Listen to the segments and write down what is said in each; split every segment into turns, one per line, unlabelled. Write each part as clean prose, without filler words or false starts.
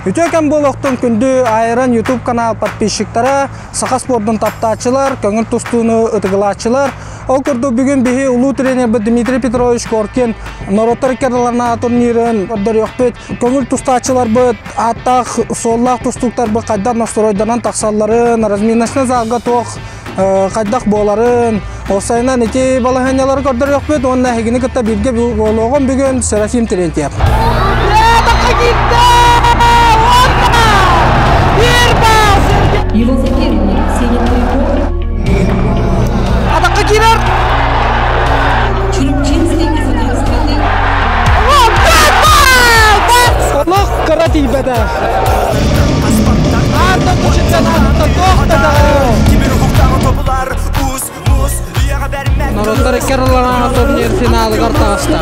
Ütөken болоқтың күнді айран YouTube канал подписчиктара, сақа спорттың таптачылар, көңіл тұстуыны ұтығылачылар. Ол күрді бүгін бігі ұлу тренер Дмитрий Петрович Коркин Народтар кераларына турнирын көрдір өкпет. Көңіл тұстачылар бұд, аттақ, соллақ тұстуктар бұд қайдар настройдарынан тақсаларын, разминашны залға тоқ қайдақ боларын. Осайына неке балаханялары көрдір өкпет, оның әйгіні күтті бірге болуғын бүгін Серафим Терентьев.
Его соперник Ксения Полякова.
Атака кирер!
Чурупчинский казахстанный.
Солох каратибеде. Артық чемпионатта тоқтады. Народтар кераларына турнир финалы картаста.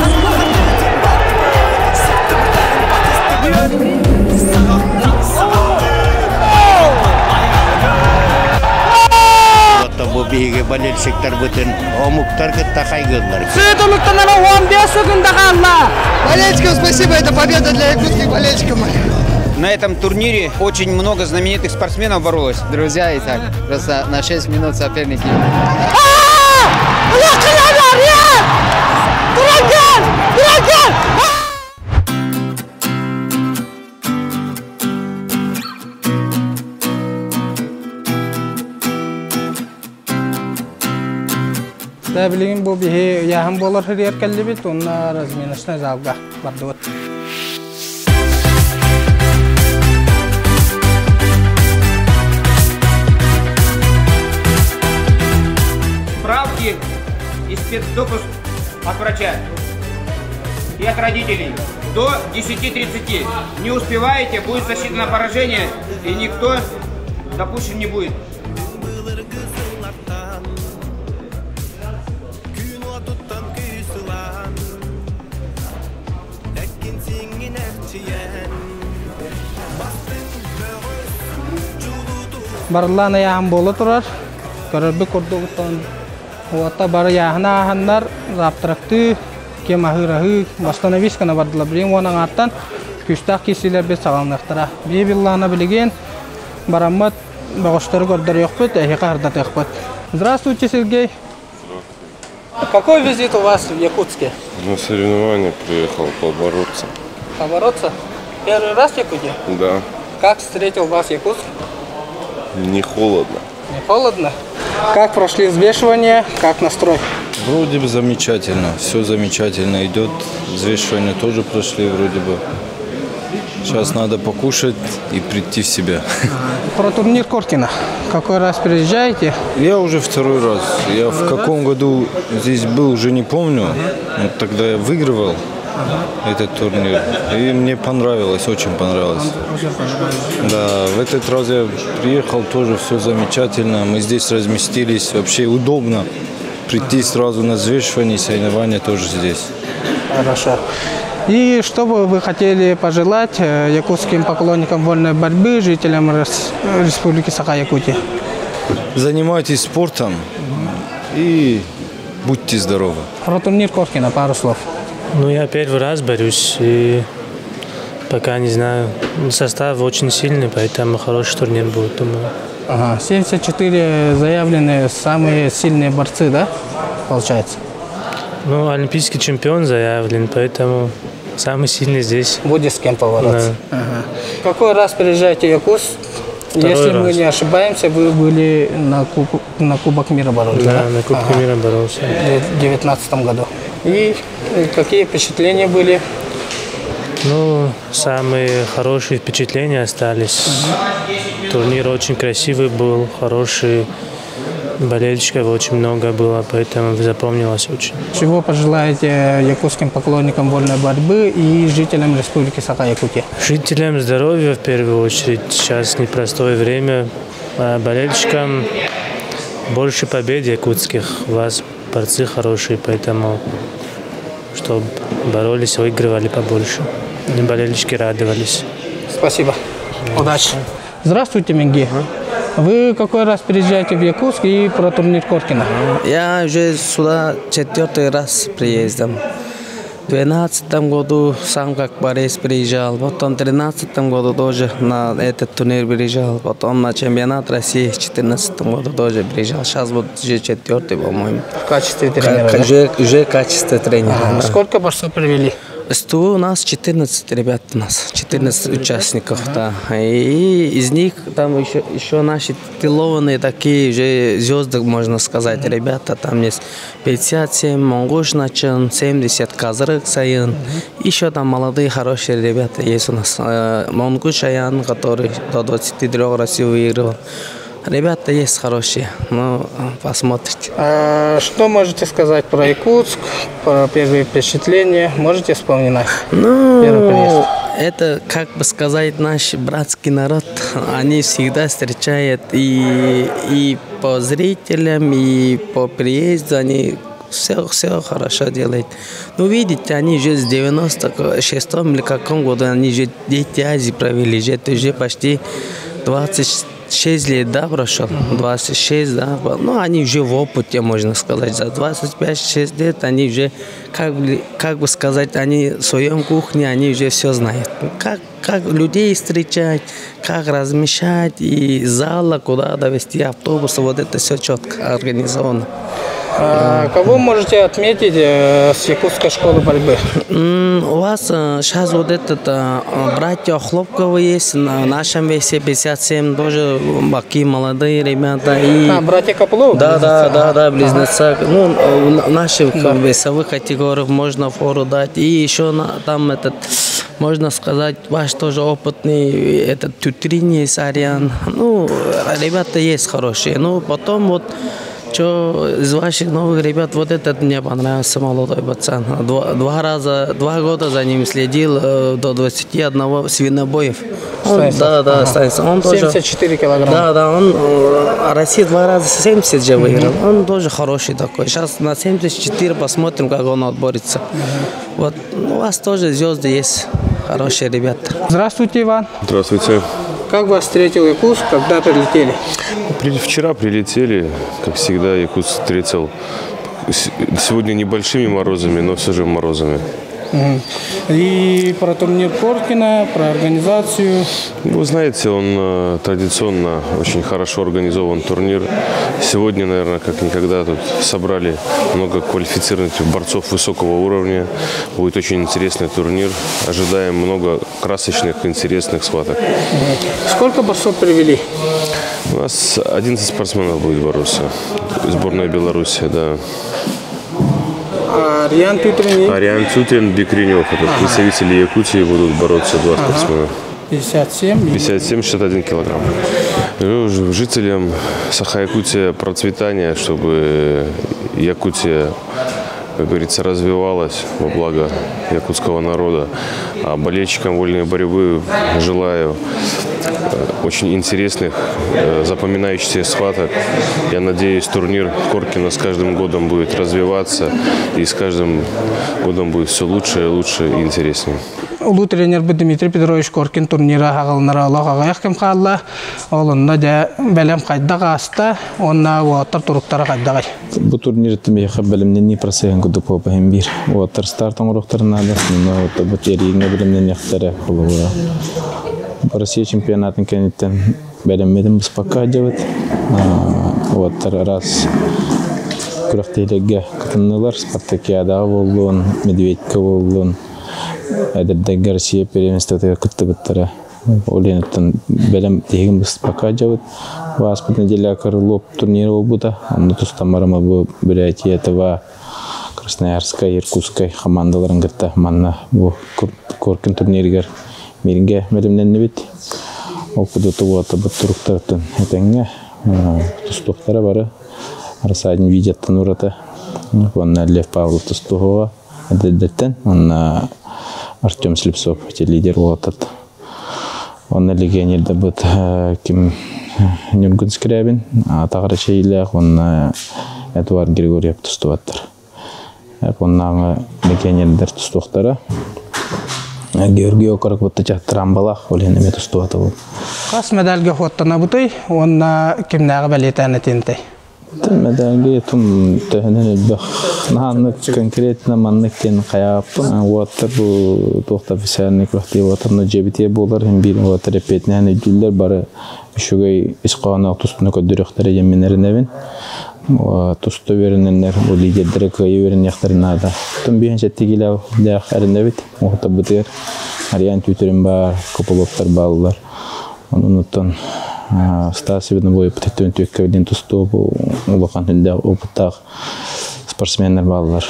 Bu bihiga bolельщиктар бүтін омуктар кытта кайгылар.
Сүйділіктің 15 секунда қалла.
Болельщикам спасибо, это победа для якутских болельщиков.
На этом турнире очень много знаменитых спортсменов боролось.
Друзья и так, просто на 6 минут соперники.
Білген бұл бігі яғын болар хырер кәлі бет, онына разминашына залға барды өт.
Справки и спецдопуск от врача и от родителей до 10:30. Не успеваете, будет засчитано поражение, и никто допущен не будет.
Барылан яғын болы тұрар, көрірбі көрдіғыттан. Оғатта бары яғына ағандар, раптырықты, кем ахыр-ахы, бастана-вискана бардыла бірен оның аттан, күстақ кесілер бет сағалынықтыра. Бейбіллағына білеген, бараммат бағыштары көрдір еқпет, әйеқа ардат еқпет. Здравствуйте, Сергей. Какой визит у вас в Якутске?
На соревнования приехал побороться.
Побороться? Первый раз в Якутске?
Да.
Как встретил вас Якутск?
Не холодно.
Не холодно? Как прошли взвешивания, как настрой?
Вроде бы замечательно, все замечательно идет. Взвешивания тоже прошли вроде бы. Сейчас надо покушать и прийти в себя.
Про турнир Коркина. Какой раз приезжаете?
Я уже второй раз. Я в каком году здесь был, уже не помню. Вот тогда я выигрывал этот турнир. И мне понравилось, очень понравилось. Да, в этот раз я приехал, тоже все замечательно. Мы здесь разместились, вообще удобно. Прийти сразу на взвешивание, соревнования тоже здесь.
Хорошо. И что бы вы хотели пожелать якутским поклонникам вольной борьбы, жителям Республики Саха-Якутия?
Занимайтесь спортом и будьте здоровы.
Про турнир Коркина пару слов.
Ну, я первый раз борюсь, и пока не знаю. Состав очень сильный, поэтому хороший турнир будет, думаю.
Ага, 74 заявленные самые сильные борцы, да, получается?
Ну, олимпийский чемпион заявлен, поэтому самый сильный здесь.
Будет с кем побороться.
Да.
Ага. Какой раз приезжаете в Якутск? Если мы не ошибаемся, вы были на Кубок мира боролись, да?
Да, на Кубке мира боролся.
В 2019 году. И какие впечатления были?
Ну, самые хорошие впечатления остались. Турнир очень красивый был, хороший. Болельщиков очень много было, поэтому запомнилось очень.
Чего пожелаете якутским поклонникам вольной борьбы и жителям Республики Саха-Якутия?
Жителям здоровья в первую очередь. Сейчас непростое время. А болельщикам больше побед якутских. У вас борцы хорошие, поэтому чтобы боролись, выигрывали побольше. И болельщики радовались.
Спасибо. Удачи. Здравствуйте, Менги. Вы какой раз приезжаете в Якутск и про турнир Коркина?
Я уже сюда 4-й раз приездом. 2012 году сам как Борис приезжал, потом в 2013 году тоже на этот турнир приезжал, потом на чемпионат России в 2014 году тоже приезжал. Сейчас вот уже 4-й, по-моему.
В качестве тренера?
Уже в качестве тренера.
Сколько борцов привели?
У нас 14 ребят, 14 участников, да. И из них там еще наши титулованные такие же звезды, можно сказать, ребята. Там есть 57, Монгуш Начин, 70, Казарык Саин. Еще там молодые, хорошие ребята есть у нас. Монгуш Аян, который до 23 Россию выиграл. Ребята есть хорошие, но посмотрите.
Что можете сказать про Якутск, про первые впечатления? Можете вспоминать?
Ну, это, как бы сказать, наш братский народ. Они всегда встречают и по зрителям, и по приезду. Они все хорошо делают. Ну, видите, они уже с 96-м или каком году, они же дети Азии провели, уже почти 26 лет, да, прошел, 26, да, ну, они уже в опыте, можно сказать, за 25-6 лет они уже, как бы сказать, они в своем кухне, они уже все знают, как людей встречать, как размещать, и зала, куда довести автобус, вот это все четко организовано.
Кого можете отметить с Якутской школы борьбы?
У вас сейчас вот этот братья Хлопковы есть, на нашем весе 57, тоже такие молодые ребята. И...
братья Копыловы?
Да, близнецы. Ну, наших весовых категориях можно фору дать. И еще там этот, можно сказать, ваш тоже опытный, этот Тютрин есть, Ариан. Ну, ребята есть хорошие. Ну, потом вот что из ваших новых ребят, вот этот мне понравился, молодой пацан. 2 года за ним следил, до 21 свинобоев. Да, Станислав. Он
74 килограмма.
Да, он Россия 2 раза 70 же выиграл. Он тоже хороший такой. Сейчас на 74 посмотрим, как он отборется. Вот у вас тоже звезды есть, хорошие ребята.
Здравствуйте, Иван.
Здравствуйте.
Как вас встретил Якутск, когда прилетели?
Вчера прилетели, как всегда, Якутск встретил сегодня небольшими морозами, но все же морозами.
И про турнир Коркина, про организацию.
Вы знаете, он традиционно очень хорошо организован турнир. Сегодня, наверное, как никогда тут собрали много квалифицированных борцов высокого уровня. Будет очень интересный турнир. Ожидаем много красочных, интересных схваток.
Сколько борцов привели?
У нас 11 спортсменов будет бороться. Сборная Беларуси, да.
Ариан Тютрин?
Ариан Тютрин, Бекренев. Это представители Якутии будут бороться, 2 спортсмена. 57-61 килограмм. Жителям Саха-Якутия процветания, чтобы Якутия, как говорится, развивалась во благо якутского народа. А болельщикам вольной борьбы желаю очень интересных, запоминающихся схваток. Я надеюсь, турнир Коркина с каждым годом будет развиваться, и с каждым годом будет все лучше и лучше и интереснее.
Улуу тренер Дмитрий Петрович Коркин турнира хагылнара логага кем халла. Олунда да белем кайда гаста, онна ватар туруктара кайдагай.
Бу турнирде мен хабалымнан не просеян году по бир. Ватар стартан урухтарына да, но это батерийне билимнен яхтара кылура. Россия чемпионатын кенеттен белемедим біз пока делать. Ватар раз күрәктелеге кытыннылар, Спартакиада болдун, Медведька болдун. Әдердегі Россия первенствода күтті біттірі. Оленеттен бәлем дегім біз пока жауыд. Васпыт неделя Крылов турниры болбуда. Оны тұстамарыма бұл Бурятия, Красноярская, Иркутская командаларын кітті. Манна бұл Коркин турниргер мерінге бәлемнен бет. Оқыдыты болаты бұт тұрықтарытын әтәңге тұстықтары бары. Арсадин видеттен ұраты. Онна Лев Павлов тұстығыға әдәдеттен. Онна Артем Слепцов, лидер болатат. Он легионерда бут ким Нюргун Скрябин, а тагырча илях он Эдуард Григорьев тустуаттыр. Он легионердер тустуктары. Георгий Окорок вот чаттыран балах, ол эми тустуаты бул.
Кас медальге хоттана бутай, он кимнага балетаны тентэй.
Medalge tum tehnen bak nahanlık konkretna manlıkken kayapın water bu tohta fisernik vakti waterno jebitiye bolar hem bir water repetne hani güller bara şugay isqana tustunu koduruktere yeminlerin evin tustu verenler o liderlere kayı veren yaklarına da tum bir hençe tigila da herinde bit muhta biter hariyan tütürün bar kopoloplar bağlar onundan Стасибин бой птетен төккәдән тусту бу улахан хәлдә опытак спортсменнар балалар.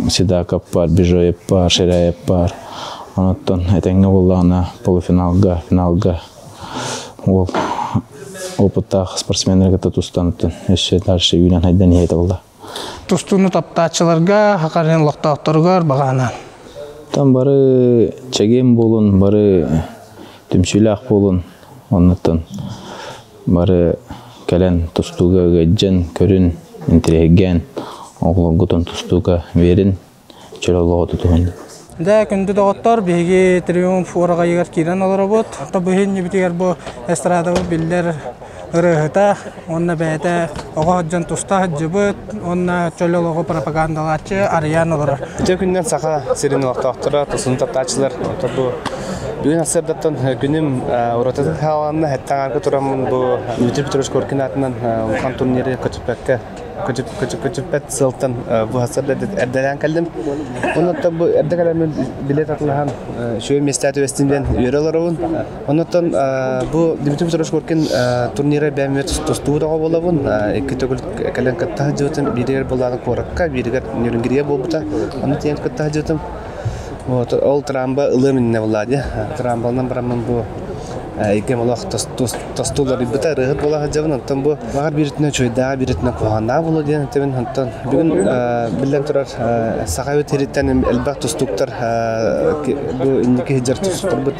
Сидаков бар, Бижоев бар, Шеряев бар. Оннан әйтәңне булганда полуфиналга, финалга ул опытак спортсменнарга тустан эше дальше юнан хайдан әйтә булды.
Тустуны таптачыларга, хакарын локтакторга багана.
Там бары чегем болун, бары төмчүләк болун. Оннан бары кален тустуга гәҗән көрүн интереген оглон гутон тустуга верин чөлөгө тутуган.
Да күндү доготтор беги триумф орага ягар кирен аларабот. Та бухин нибитер бу эстрада биллер ырыта, онна бәдә ога җан туста җыбыт, онна чөлөгө пропагандалачы арыян алар.
Төкүннән саха сирен вакыттара тусын таптачылар бу Бүгін асырдаттан күнім ұрататын қаланына әттен арғы тұрамын бұл Дмитрий Петрович Коркин атынан ұлқан турнирі көтіппәт сылттан бұл асырда әрдәлән кәлдім. Оннаттан бұл әрді кәлемін билет атылған шөй местәті өстінден үйері оларауын. Оннаттан бұл Дмитрий Петрович Коркин турнирі бәмет тұстуы дұға болауын. Екі төгіл кәлен кәттағы жөтім бірігер болағын қораққа, бірігер нөрінгерге болбыта. Оннаттан кәттағы жөтім. Вот, ол трамба ылымынна болады. Трамбалнан барамын бу ике молох тостулар бите рыгыт бола хажабын. Онтан бу багар биритне чойда биритне куганда болу деген тебен. Онтан бүгүн билен турар сагабы тереттен элбак тостуктар бу индики хижар тостуктар бут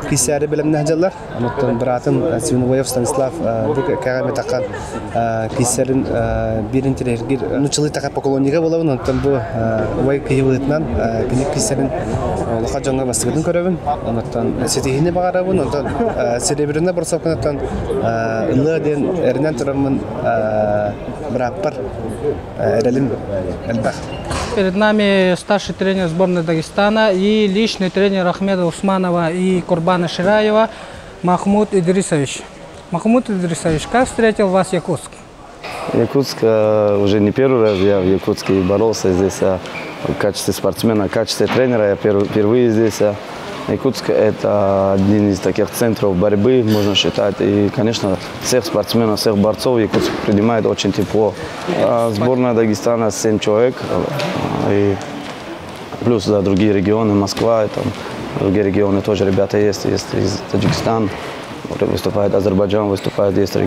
кисяри белемне хажалар. Онтан братын Свиновоев Станислав бу кагаме такан кисярин бирин терергир нучылы така поколонига болабын. Онтан бу вай кыйбытнан киник кисярин лаха жаңга бастыгын көрөбүн. Онтан сетихине багарабын. Онтан серебряна борсовканатан ылы ден эрнен турамын браппар эрелин элбах.
Перед нами старший тренер сборной Дагестана и личный тренер Ахмеда Усманова и Курбана Шираева Махмуд Идрисович. Махмуд Идрисович, как встретил вас Якутск?
Якутск уже не первый раз я в Якутске боролся здесь в качестве спортсмена, в качестве тренера я впервые здесь. Якутск – это один из таких центров борьбы, можно считать. И, конечно, всех спортсменов, всех борцов Якутск принимает очень тепло. Сборная Дагестана 7 человек, и плюс другие регионы, Москва, и там другие регионы тоже ребята есть из Таджикистана. Выступает Азербайджан, выступает есть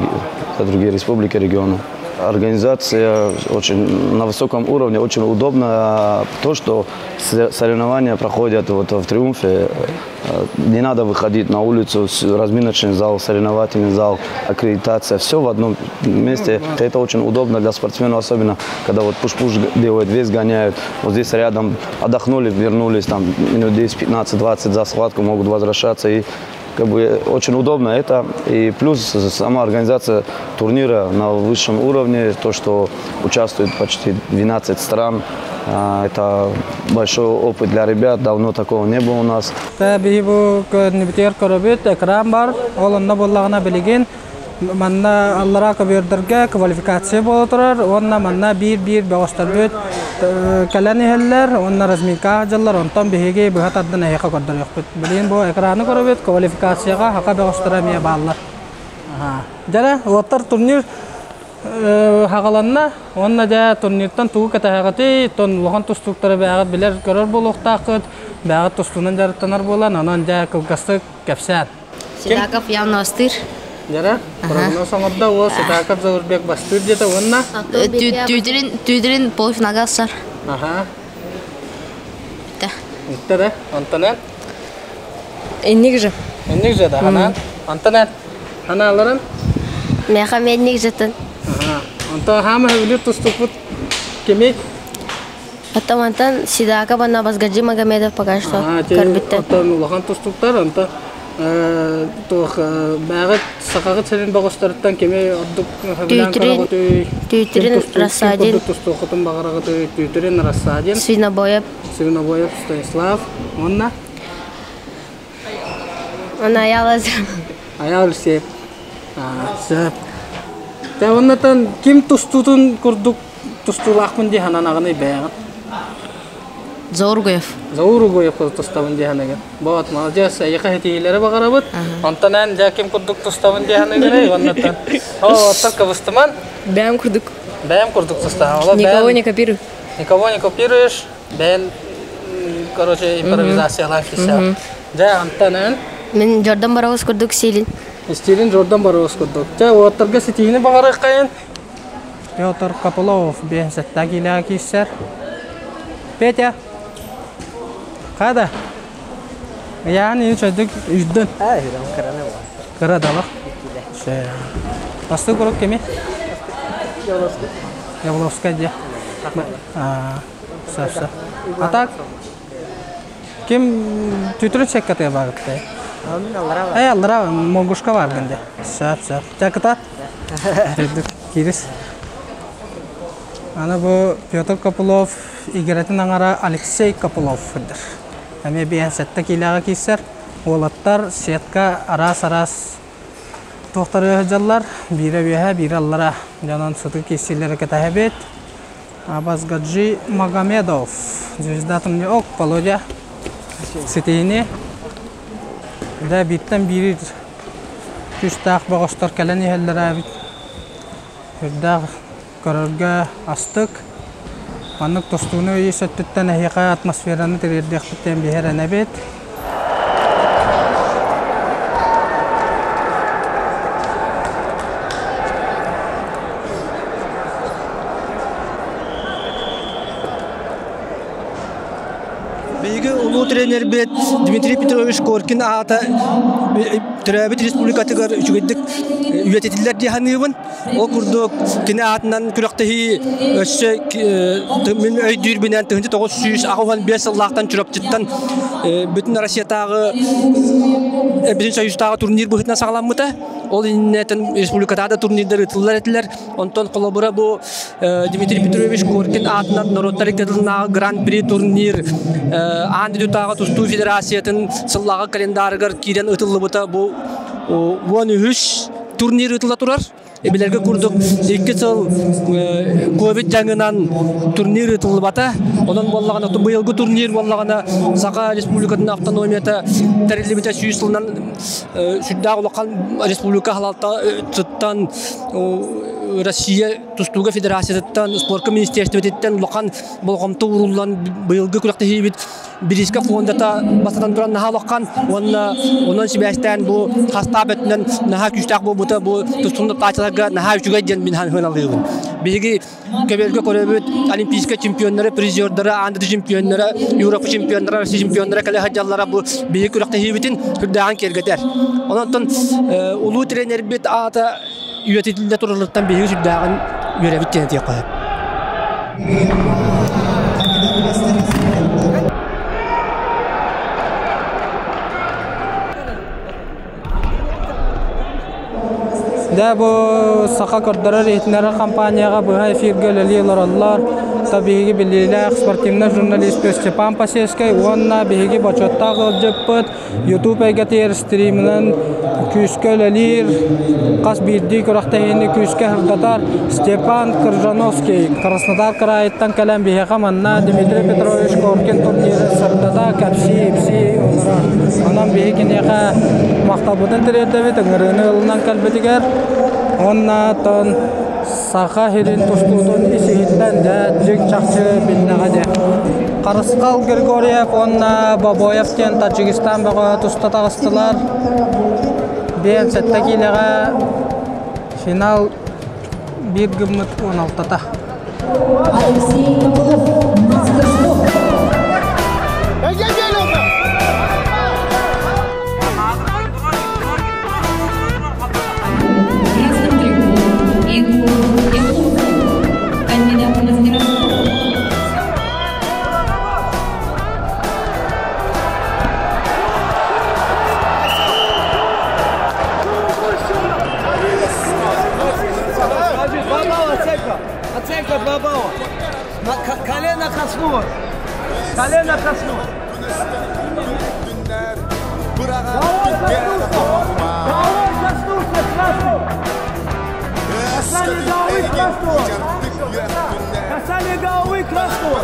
другие республики, регионы. Организация очень на высоком уровне, очень удобно. То, что соревнования проходят вот в Триумфе, не надо выходить на улицу, разминочный зал, соревновательный зал, аккредитация, все в одном месте. Это очень удобно для спортсменов, особенно когда вот пуш-пуш делают, вес гоняют. Вот здесь рядом отдохнули, вернулись, там минут 10, 15, 20 за схватку могут возвращаться. И как бы очень удобно это. И плюс сама организация турнира на высшем уровне, то, что участвует почти 12 стран, это большой опыт для ребят, давно такого не было у нас.
Манна Аллара кабирдерге квалификация болотурар, онна манна бир бегостарбет калани хеллер, онна размика жаллар, онтан беге бихат аддана яка коддор якпет. Билин бу экраны коробет квалификацияга хака бегостарамия баллар. Жара оттар турнир хагаланна, онна да турниртан тугу катагаты, тон лохан тустуктары бегат билер көрөр болуктакыт, бегат тустунан жарыттанар болан, анан да кылгастык кепсәт.
Сидаков явностыр.
Жара, прогноз соңында ол Сидаков Заурбек бастыр деді, онна?
Түйдірін полуфиналға сар.
Аха. Итті да, Антонет?
Эннік жы.
Эннік жы да, Ханан? Антонет, Хана алырын?
Меқам эннік жытын.
Антон хамы өлі тұстық бұд кемек?
Антон Сидаков, Анна Басгаджи Магомедов пока что.
Антон улахан тұстықтар, Антон Тох багыт сакагыт сенин багыстарыттан кеме ордук
Түйтерин Рассадин.
Тустухутун багарагыты Түйтерин Рассадин.
Свинобоев.
Свинобоев Станислав. Онна?
Она Аялыз.
Аялсеп. Сеп. Та оннатан ким тустутун курдук тустулакмын ди хананагыны багыт.
Зауругоев.
Зауругоев тустабын ди ханагы. Вот, молодец. Яка хетилери багарабыт. Онтанан жаким курдук тустабын ди ханагы оннатан. О, оттарка выстыман.
Бәм курдук.
Бәм курдук тустабын.
Никого не копирую.
Никого не копируешь. Бәм, короче, импровизациялар киса. Да, онтанан.
Мен Жордан Барабыз курдук Стилин.
Стилин Жордан Барабыз курдук. Да, оттарга сетини багарак кайын. Петр Копылов бен сеттагилер кисер. Петя. Када? Yani çocuk üzdün.
Hayır, karana var.
Karada bak. Şey. Pastı kuruk kimi?
Yavlovska.
Yavlovska diye. Sağ. Atak. Kim tütürü çekkateye bakıttı? Allara Moguşka var bende. Sağ. Çakıta? Kiris. Ana bu Pyotr Kopylov игеретін аңара Алексей Kopylov'dır. Әме бейін сәтті келіға кейсер, олаттар сетка арас-арас тоқтары өжалар, бірі бейі, бірі аллара жанан сұты кейселері кәтәхі бет. Абазгаджи Магомедов, звездатым не оқ, Володя сетейіне. Да биттен бірі күштақ бағыстар кәләне әлдері әбіт. Үрдәғ көрірге астық. Аннык тостуны өйсөттүттен әйіға атмосфераны тірердектіктен бейер әнәбет.
Бейгі ұлу тренер бет Дмитрий Петрович Коркин ағата Түрәбет республикатығар үчігеддік үйететілер дейханығын. Ол күрдік кені атынан күрақтахи өсі мен өйдүйір бінен 1905 ағуан түріп жыттан бүтін Россиятағы бүтін союзтағы турнир бұғытына сағаламыда. Ол иннетін республикатада турнирдер ұтылар етілер. Онтон қолабыра бұл Дмитрий Петрович Коркин атынан Народтар Екатеринағы гран-при турнир Анды Дютағы Тусту Федерациятын сыллағы календарығыр кейден ұтылы бұта бұл 13 турнир ұтыла тұрар. Билерге күрдік 2 жыл ковид жаңынан турнир ұтылы бата. Онан боллағана бұйылғы турнир боллағана Сақа республикатын автономията тәрелеметі сүйісілінен сүрдағы олаққан республика халалта тұттан Россия Тустуга Федерацияттан спортка министерстветтен лоқан болғамты урулан бұйылғы күректі хейбет Бириске фондата бастан туран наха лоқан онан сибәстән бұл хаста бетінен наха күштақ бұл бұта бұл тұстында тачыларға наха үшіге ден мен хан алығын. Беги көбелге көрөбөт олимпийска чемпиондары, призердары, андыды чемпиондары, Европа чемпиондары, Россия чемпиондары кәлі хаджаллара бұл беги күректі хейбетін күрдәған кергетер. Онан улуу тренер бет ата үйететілді тұрырлықтан бейгі сүрдіғін үйеребіт тені тек қойып.
Да bu Сақа көрдірі рейтінері компанияға бұға эфирге лелейлер олар. Табиғи білейлі спортивный журналист Степан Пасевский, онна бігі бачотта қылып жөппіт, YouTube әйгетер стримінен күске лелер, қас бірді көріқтейіні күске хырдатар Степан Крыжановский, Краснодар крайыттан кәлем бігі қаманна Дмитрий Петрович Коркин турнирі сырдата кәпси, онан бігі кенеға мақтабыдың тірердемет, үңіріні ұлынан кәлбетігер, онна тон Сақа херин тустудун исихиттен жек чакчы билнага де. Карыскал Григорьев, онна Бабоев кен Таджикистан бага туста тагыстылар. Бен сеттекилеге финал 1:16-та.
Оценка 2 балла. Колено коснулось. Колено коснулось. Головой коснулся, красный. Касание головы красного. Касание головы красного.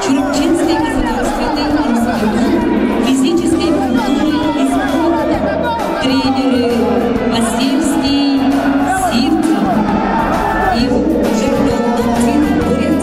Чурупчинский государственный институт физической культуры и спорта. Тренеры Васильский, Сивцев и Жирновский Бурят.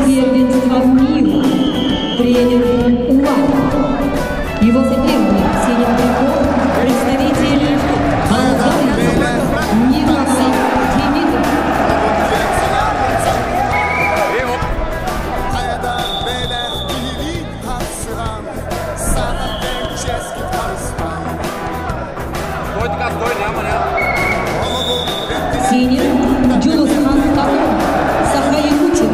Первенство мира. Тренер УАН. Его соперник синий трикот, представитель Молдавии Николай Демидов. Синий Джулусхан Калон, Саха-Якутия.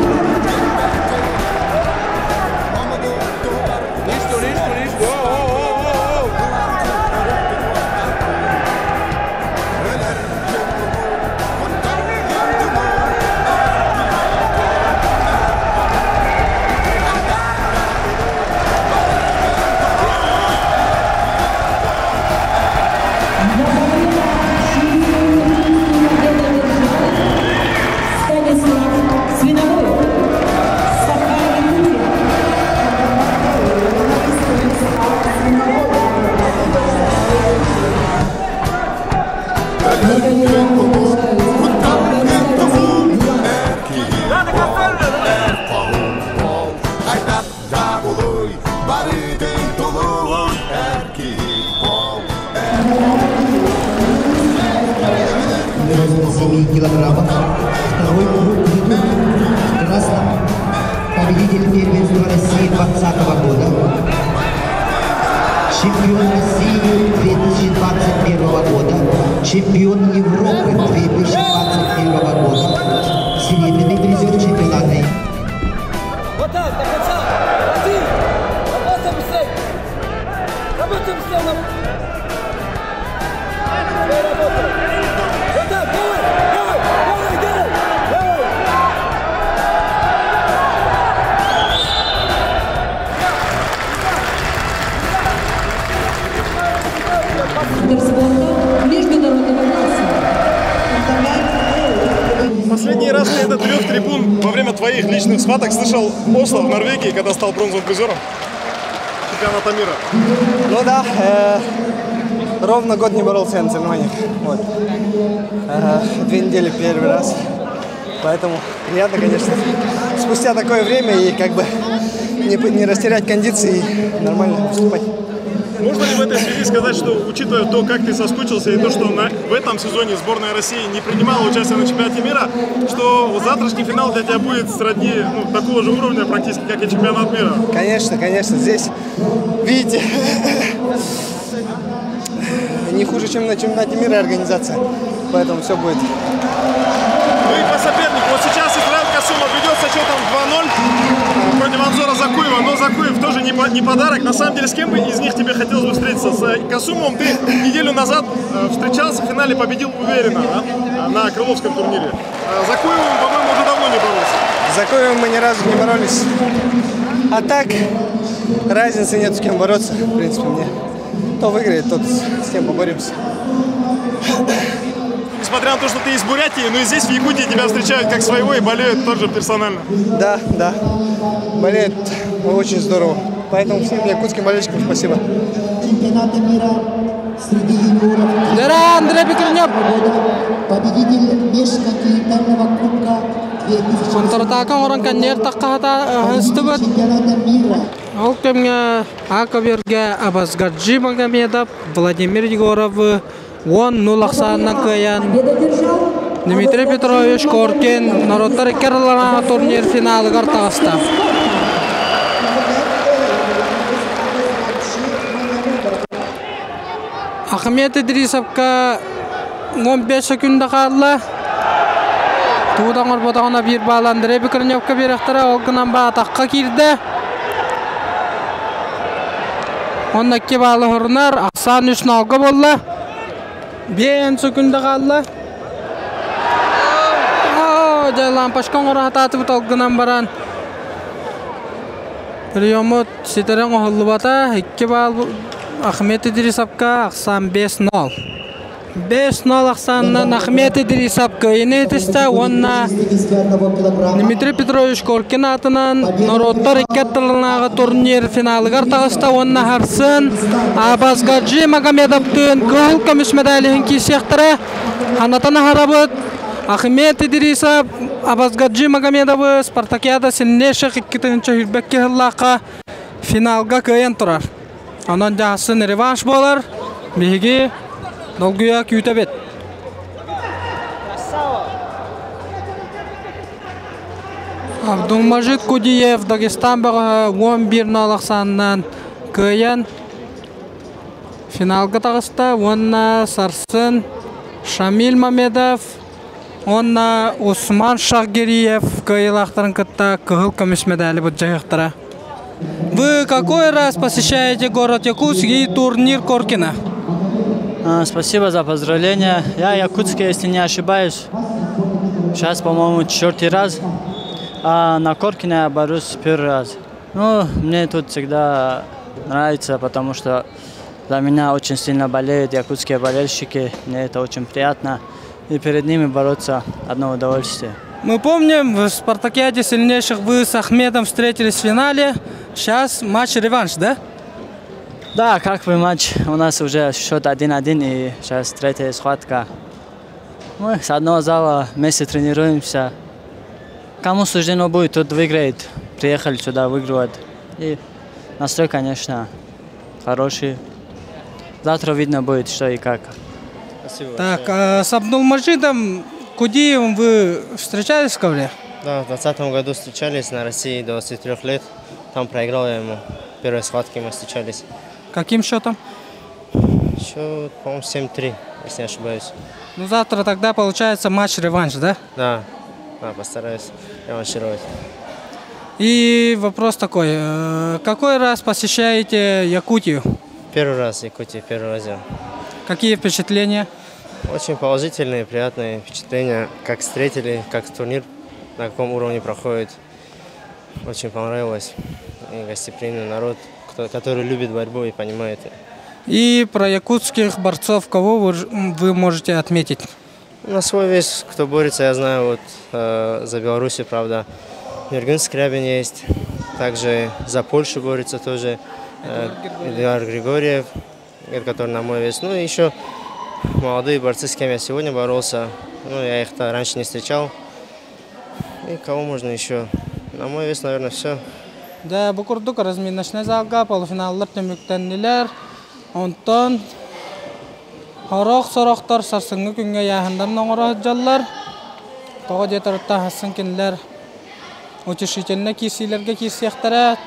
Килограммов. Второй круг в красном. Победитель первенства России 2020 года. Чемпион России 2021 года. Чемпион Европы 2021 года. Серебряный призер чемпионата.
Вот так, до конца. Один. Работаем быстрее. Работаем быстрее. Вот так, давай.
Международного класса.
Последний раз ты этот рев трибун во время твоих личных схваток слышал в Осло, в Норвегии, когда стал бронзовым призером чемпионата мира.
Ну да, ровно год не боролся я на соревнованиях. Вот. 2 недели первый раз. Поэтому приятно, конечно, спустя такое время и как бы не растерять кондиции и нормально выступать.
Можно ли в этой связи сказать, что, учитывая то, как ты соскучился, и то, что в этом сезоне сборная России не принимала участие на чемпионате мира, что вот завтрашний финал для тебя будет сродни такого же уровня практически, как и чемпионат мира?
Конечно, конечно. Здесь, видите, не хуже, чем на чемпионате мира организация. Поэтому все будет.
Ну и по сопернику. Вот сейчас Исраил Касумов ведет со счетом 2-0 против Анзора Закуева, но Закуев тоже не подарок. На самом деле, с кем бы из них тебе хотелось бы встретиться? С Касумовым ты неделю назад встречался, в финале победил уверенно, да? На Крыловском турнире. Закуевым, по-моему, уже давно не боролся.
С Закуевым мы ни разу не боролись. А так, разницы нет, с кем бороться, в принципе, мне. Кто выиграет, тот с кем поборемся.
Несмотря на то, что ты из Бурятии, но и здесь, в Якутии, тебя встречают как своего и болеют тоже персонально.
Да, да. Болеют очень здорово. Поэтому всем якутским болельщикам спасибо.
Чемпионата мира среди юниоров.
Андрей Петренев.
Победитель межконтинентального кубка
Контратакан оран каннер таққата хыстыбыт. Ол кемге Акаберге Абазгаджи Магомедов, Владимир Егоров 10-0 ақсанынан кыян. Дмитрий Петрович Коркин Народтар Керлана турнир финалы гартағыста. Ахмет Идрисовка 15 секунда қалды. Тудан орбатағына бір баландыры Бекірневка беректері олғынан ба атаққа кирді. Онда ке балы ұрынар. Ақсан үшін алғы болды. 5 секунда қалды. Жайлан пашқан ұра ататы бұт олғынан баран. Приемыт сетерен оғылы бата. 2 балы Ахмет Идрисовка Ақсан 5-0. 5-0 Ақсаннан Ахмет Идрисовка енетісті. Онна Дмитрий Петрович Коркин атынан Народтар Иккеттілінағы турнир финалы гартағыста. Онна Харсын Абазгаджи Магомедовтың күл көміс медаліхін кейсектірі. Анатана харабыт Ахмет Идрисов Абазгаджи Магомедовы Спартакиада сеннеші 2-ші хүрбекке хыллаққа финалға көйен тұрар. Онан жағысын реванш болар. Беге долгуя күйті бет. Абдулмажид Кудиев Дагестан бағы 11-0 ақсанынан көйен финалға тағыста. Онна Сарсын Шамил Мамедов, онна Усман Шахгериев көйелақтарын күтті күхіл көміс медалі бұд жағықтыра. Вы какой раз посещаете город Якутск и турнир Коркина?
Спасибо за поздравления. Я якутский, если не ошибаюсь. Сейчас, по-моему, 4-й раз. А на Коркине я борюсь 1-й раз. Ну, мне тут всегда нравится, потому что за меня очень сильно болеют якутские болельщики. Мне это очень приятно. И перед ними бороться одно удовольствие.
Мы помним, в Спартакиаде сильнейших вы с Ахмедом встретились в финале. Сейчас матч-реванш, да?
Да, как бы матч. У нас уже счет 1-1 и сейчас 3-я схватка. Мы с одного зала вместе тренируемся. Кому суждено будет, тот выиграет. Приехали сюда выигрывать. И настрой, конечно, хороший. Завтра видно будет, что и как.
Спасибо.
Так, а с Абдулмажидом Кудиевым вы встречались в ковре?
Да, в 2020 году встречались на России до 23 лет. Там проиграл я ему. В первой схватке мы встречались.
Каким счетом?
Счет, по-моему, 7-3, если не ошибаюсь.
Ну, завтра тогда получается матч-реванш, да?
Да, постараюсь реваншировать.
И вопрос такой. Какой раз посещаете Якутию?
Первый раз в Якутии, первый раз.
Какие впечатления?
Очень положительные, приятные впечатления. Как встретили, как турнир, на каком уровне проходит. Очень понравилось. И гостеприимный народ, который любит борьбу и понимает.
И про якутских борцов кого вы можете отметить?
На свой вес, кто борется, я знаю, вот за Белоруссию, правда, Мергун Скрябин есть. Также за Польшу борется тоже Эдуард Григорьев, который на мой вес. Ну и еще молодые борцы, с кем я сегодня боролся. Ну, я их-то раньше не встречал. И кого можно еще? На мой вес, наверное, все.
Да, букурдук разминочный залга, полуфиналлар төмүктеннилер. Онтон хорох-сорохтар сарсыңгы күнгө яһындан оңорот жаллар. Тога жетарытта хасын кинлер утешительный кисилерге кисияктарат.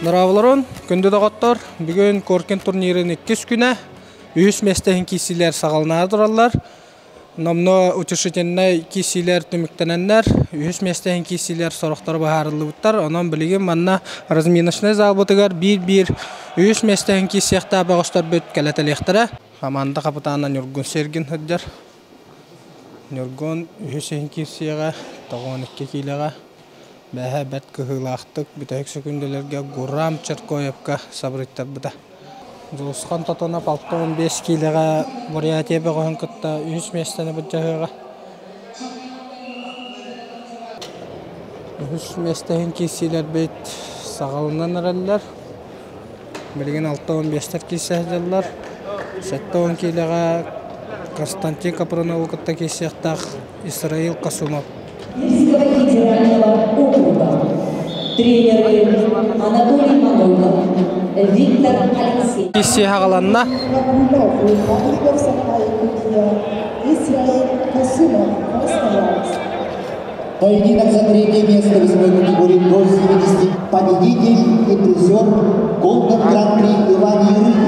Наравларын күндө дагаттар бүгүн Коркин турнирин 2 күнө 3 местехин кисилер сагалнаар тураллар. Номно утешительный кисилер төмүктененнер 3 местехин кисилер сорохтор баһарылыбыттар. Онон билигим манна разминочный зал бутыгар 1-1 3 местехин кисиякта багыстар бөт келетелектер. Хаманда капитанан Нургун Сергин хыджар. Нургун 3 кисияга 12 килога бәһә бәт кыһылаахтык бүтәк секунделерге Гурам Черкоевка сабрыттар буда. Жусқан татона палтон 5 килога Бурятия бөгөн кытта 3 местени буджага. 3 местен кисилер бет сагалынан араллар. Билген 6-15 кисәҗәлләр. 7-10 килога Константин Капронов кытта кисәктак Исраил Касумов.
Тренеры Анатолий Манолов, Виктор Алексей.
Кисә хагаланна.
Поединок за третье место в весовой категории до 70. Победитель и призер Голден Гран-при Иван Юрий,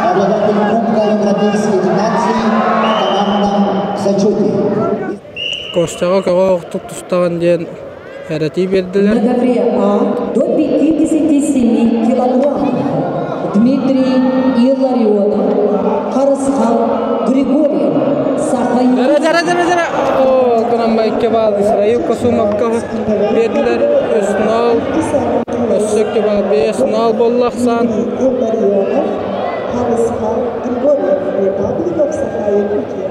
обладатель Кубка Европейских наций в командном зачете.
Костяга кага тустаган ден Харати бердилер.
На ковре А до 57 килограмм Дмитрий Илларионов, Харысхан Григорьев, Сахай.
Дара. О, граммай кебал Исраил Касумов кага бердилер. Өснал. Өссөк кебал 5-0 боллаксан.
Харысхан Григорьев, Республика Саха-Якутия.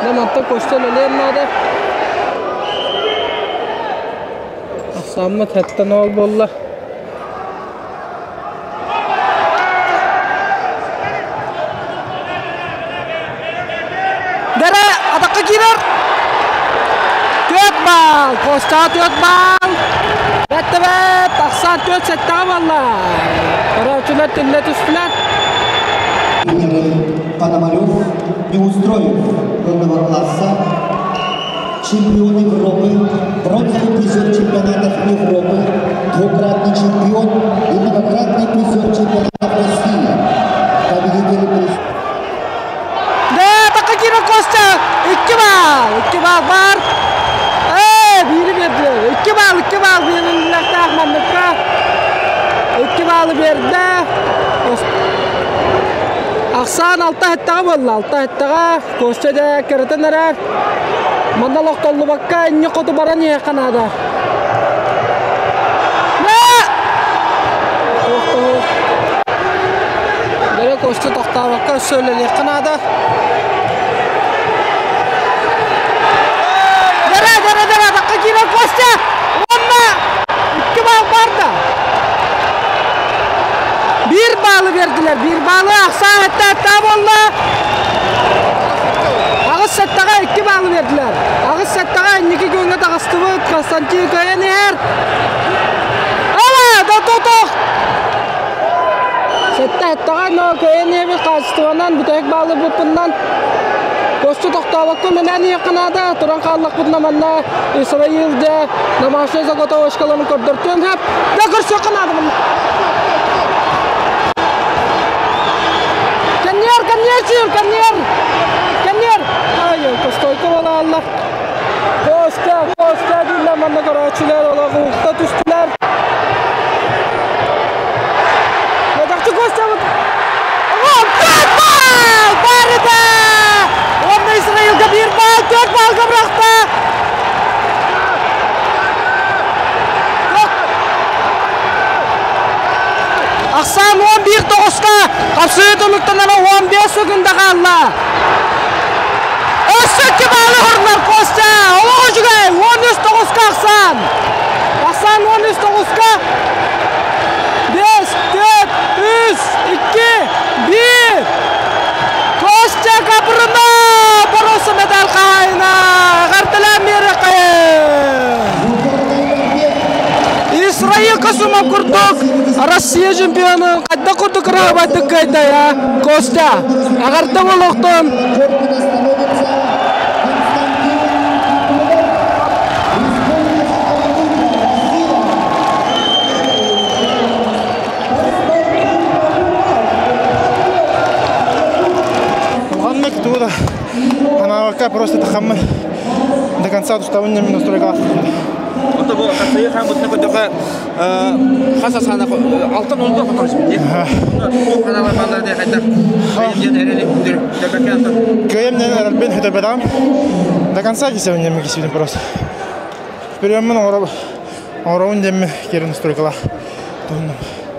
Наматта костелелер нада. Самма таттан ол болла. Дара атакка кирер. 4 бал. Коста 4 бал. Бәттәбәт 94 сәттәгә балла. Караучылар тилләт үстеләр.
Пономарев, не устроив горного класса, чемпион Европы, бронзовый призер чемпионатов Европы, двукратный чемпион и многократный призер чемпионатов России. Победитель приз.
Да, такая кира Коста, 2 бал бар. Biri verdi. 2 bal verildi Ahmed'e. 2 bal verdi. Aksan 6 hektar boldu. 6 hektara Kosta'da kiratanlar. Mandalok tollu bakka inni qotu baran ya kanada. Dere Kosta toqta bakka söyleli kanada. Dere bakka kira Kosta. Amma 2 bal barda. 1 balı verdiler. 1 balı Aksan hatta boldu. Ağız sattağa 2 balı verdiler. Ağız sattağa 2 göğüne tağıstığı Konstantin Koyener. Ama da. Sattağa no Koyener'in karşısından bu tek balı bundan. Kostu toqta bakın men yakınada turan qallık bundan İsrail'de namaşa zagota oşkalanı kordurtun hep da görüşü qanadı. Kanyer. Ay, Kostoyka wala Allah. Kosta dilla manna Karachilar ola hukta tushdilar. Yadaqchi Kosta. Barida! Onda İsrailga 1 bal, 4 balga bıraktı. Aksan 11-9'da Kapsıyetoluk'tan 15 sekunda kaldı. Özsökü bağlı hırlar Kosta. Ola ucugay 13-9'da Aksan. Aksan 13-9'da 5, 4, 3, 2, 1. Kosta kapırına Borosu medal kayına. Kartılan bir kayın. İsrail Kasumov kurduk. Россия чемпионы кайда курдук рахбаттык кайда я Коста. Агарда болуктун.
Главное, кто-то. Она просто тахаммы. До конца уставления настройка.
Onda bu kasayı hem bu kadar hasasana altın oldu konuşmuyor. Bu kanallar bana diye hatta benim yerleri
Каемнен арбен хата бадам. До конца сегодня мы кисим просто. Берем оровун дем керин стройкала.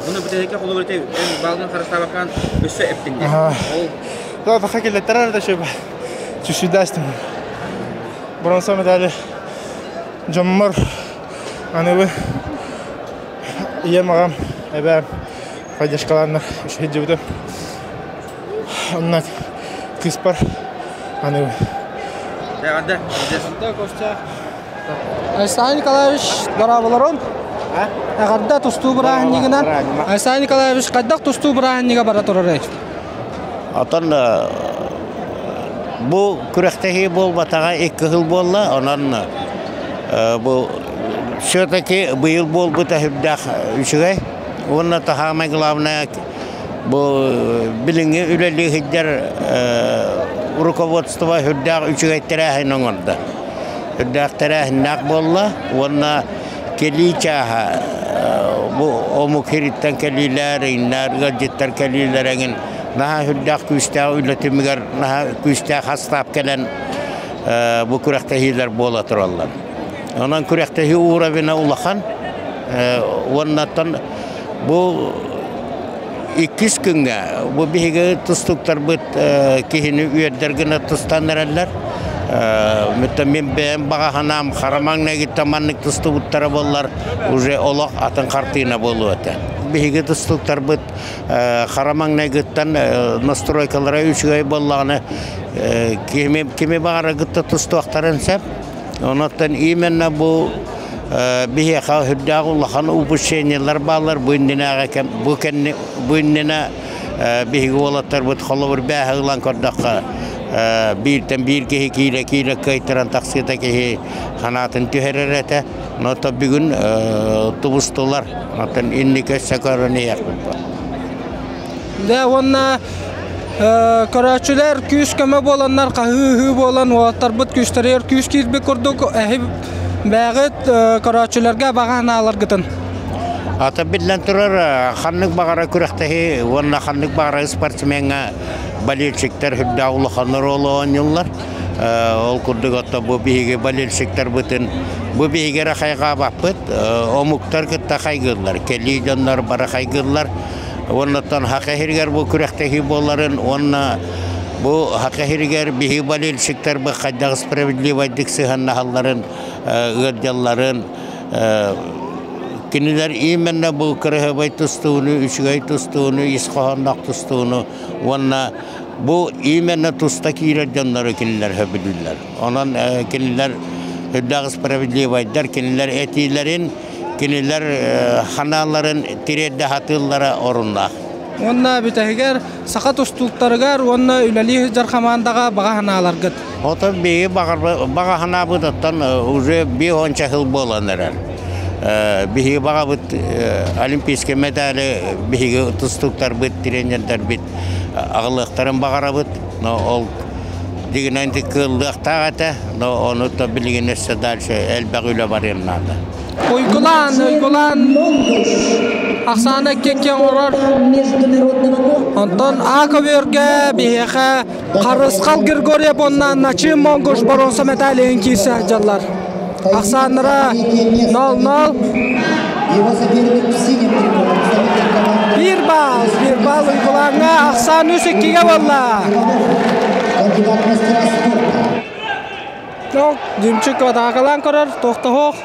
Bunu bu tehlikeli olur diye bazı karıştırmakan üstü eptin.
Да, хоккей литература еще чуть-чуть дастим. Бронзовая медаль Джаммар. Они вы. Я могам. Я поддержкаланнар. Еще идёт. Оннак киспар. Они вы.
Да.
Айсан Николаевич, дарабаларон. Агадда тусту браһнигинан. Айсан Николаевич, каддак тусту браһнига бара турарай.
Атын бу күрәктәге болбатага 2 ел болла, анан бу все-таки быел болбу тәһибдә үчегә. Онна тахамай главное бу билинге үләли хиджар руководство худда үчегә тәрәһен оңганда. Худда тәрәһен нак болла, онна келичаһа бу омукириттан келиләр, иннар гадҗеттер келиләрен наһа худда күстә үләтемгәр наһа күстә хастап келән бу күрәктәһиләр була торалар. Анан күрәктәһи уравына улахан оннан бу 2 көнгә бу биге тустуктар бит кихини үеддергене тустаннарлар. Мен бәм багаханам харамаңна гиттаманник тустуттары боллар уже олак атын картина болу өтә. Биге тустуктар бит харамаңна гиттан настройкалары үчгәй боллаганы кеме багара гитта тустуктарын сәп. Оннан именно бу бие худдагуллахан упушениялар балар буйнинага кем буйнина биге олаттар бут холовыр бәһәглан коддакка биртен бир киле кайтыран таксита ки ханатын төһәрәрәтә нота бүгүн тубустулар атын иннике сакарыны якып.
Да онна карачулар күз кеме боланнар кахы болан ваттар бут күстәрер күз кирбе көрдүк бәгыт карачуларга баганалар гытын.
Ата билен турар ханнык багара күрәктәһи, онна ханнык багара спортсменга болельщиктер худдаулыханнар олооньюллар. Ол курдук ата бу биге болельщиктер бутын бу биге рахайга бапыт, омуктар кытта хайгыллар, келидоннар бара хайгыллар. Оннан хакыһиргәр бу күрәктәһи болларын, онна бу хакыһиргәр биге болельщиктер бу хаддаг справедливость диксиһаннахалларын, гыдҗалларын кинилер именно бу кырыһыбай тустууну, үчгәй тустууну, исхаһаннак тустууну, онна бу именно туста кирәҗәннәре кинилер һәбиләр. Анан кинилер худдаг справедливойтьдар, кинилер этиләрен, кинилер ханаларын тиредә хатыллары орында.
Онна битәгәр сака тустуктарыгар, онна үләли җархамандага баганалар гыт.
Ота бие багахана бутаттан уже бионча хил боланнар. Биһиге бага бит олимпийский медали биһиге тустуктар бит тренерлер бит аглыктарын багара бит. Но ол дигенен кылдыктагата, но оны то билгенесе дальше элбагыла барыннада.
Уйгулан Ахсана кекен орар. Антон Аковерге биһиге Карыскал Григорий Боннан начин монгош бронза медаль кисе жаллар. Ахсанра 0-0.
Его соперник в синем триколоре.
Bir bal Уйгуланга Ахсан үсеккеге болла.
Кандидат мастера спорта.
Yok, Димчик вадагалан корар, тоқтахоқ.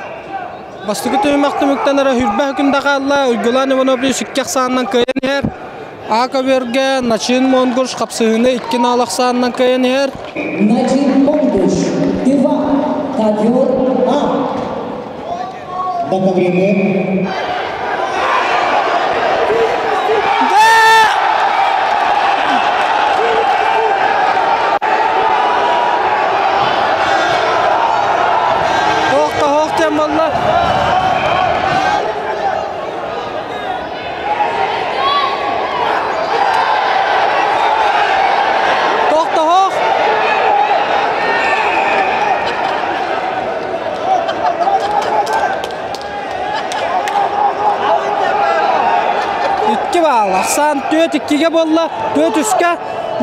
Бастығы төймақты мүктенері хүрбә хүкінде қалла, Уйгулан Иванов шиккек сағынан көйен ер. Аковерге Начин Монгуш қапсығыны 2 налақ сағынан көйен ер.
Начин Монгуш, 2, ковер А.
Договорение.
Тоқтахоқ тем болла. Ахсан 4-2-ге болла, 4-3-ге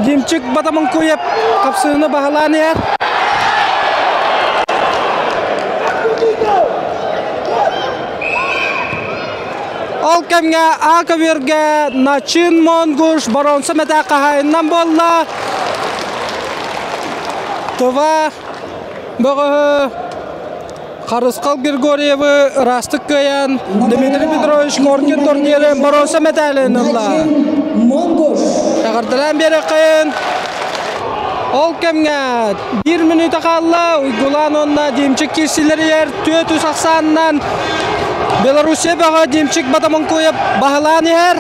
Димчик батамын көйеп қапсығыны бағаланы ер. Ол кәмге Аковерге Начин Монгуш бронза медаль қағайыннан болла. Тыва бағы Қарысқал Григорьевы Растық Каян Дмитрий Петрович Коркин турниры бронза медалін ұлла. Тағырдылан бері қиын. Ол кемге 1 минута қалла Уйгулан онна демчик кесілері ер 490-нан Белоруссия бағы демчик батамын көйіп бағылан ер.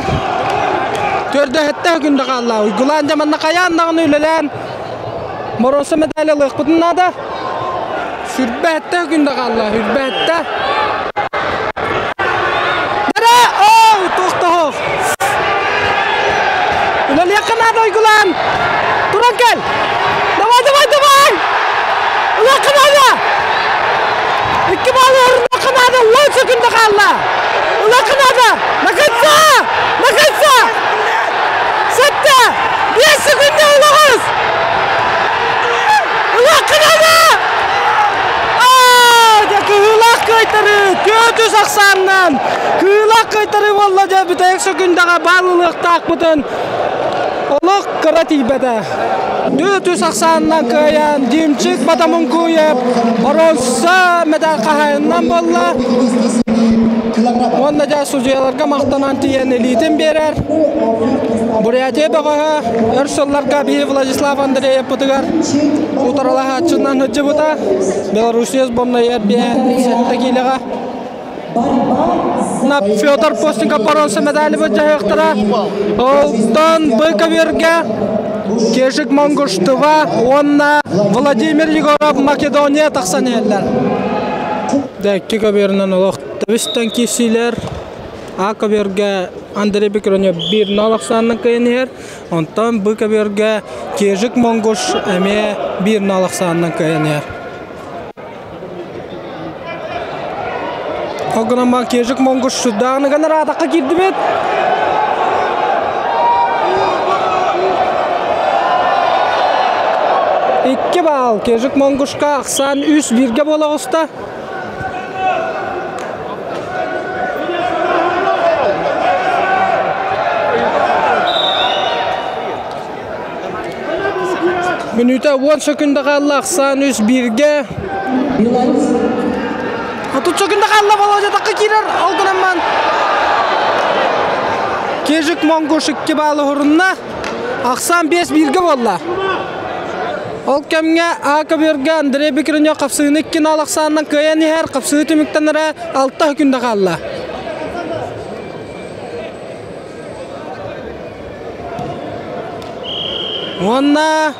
Төрді әтті күнді қалла. Уйгулан жаманна қаяннағын үйлелен бронза медалі лық бұтынады. Hürbette günde kalla, hürbette. Dere, tohtuğuk. Ulan yakınada uygulan. Duran gel. Davay. Ulan yakınada. 2 balı orun yakınada, 10 sekunda kalla. Ulan yakınada. Nakatsa. 7, 5 sekunda ulağız. Ulan yakınada. Kıylak kaytarı, 490'dan kıylak kaytarı vallaca bir tek sekundaya bağlılık takbıdın. Oluk kıra tibede. 490'dan kıyan, dimçik badamın kuyup, bronza medal kahayından bolla. Ondaca sucuyalarga maqtanan tiyen elitin berer. Buraya tebağa örsollarga bir Vladislav Andreyev putıgar. Utaralaha açından hıcı buta. Belarusiyaz bomna yer bir settekilega. Fyodor Postinka bronza medali bıca hıqtıra. Oldan Bıkavirge. Kejik Monguştuva. Onna Vladimir Yegorov Makedoniya taqsan eller. Däkki kaberinden olaq. Tabistan kisiler. Akaberge Andrei Bekronyev 1-0 sanın kayın her. Ondan Bıkavirge Kejik Monguş eme 1-0 sanın kayın her. Oğlum Kejik Monguş şudağını kadar adakka girdi bet. İki bal Kejik Monguşka aksan üst birge bola usta. Minuta 10 sekunda kalla aksan üst birge. 30 sekunda kalla balaca takka girer. Algınamman. Kejik Monguş 2 balı hurunna. Aksan 5 birge bolla. Ol kemge Akaberge Andrei Bekronyev kapsığını 2-0 aksandan kıyan her kapsığı tümüktenlere 6 hükünde kalla. Onna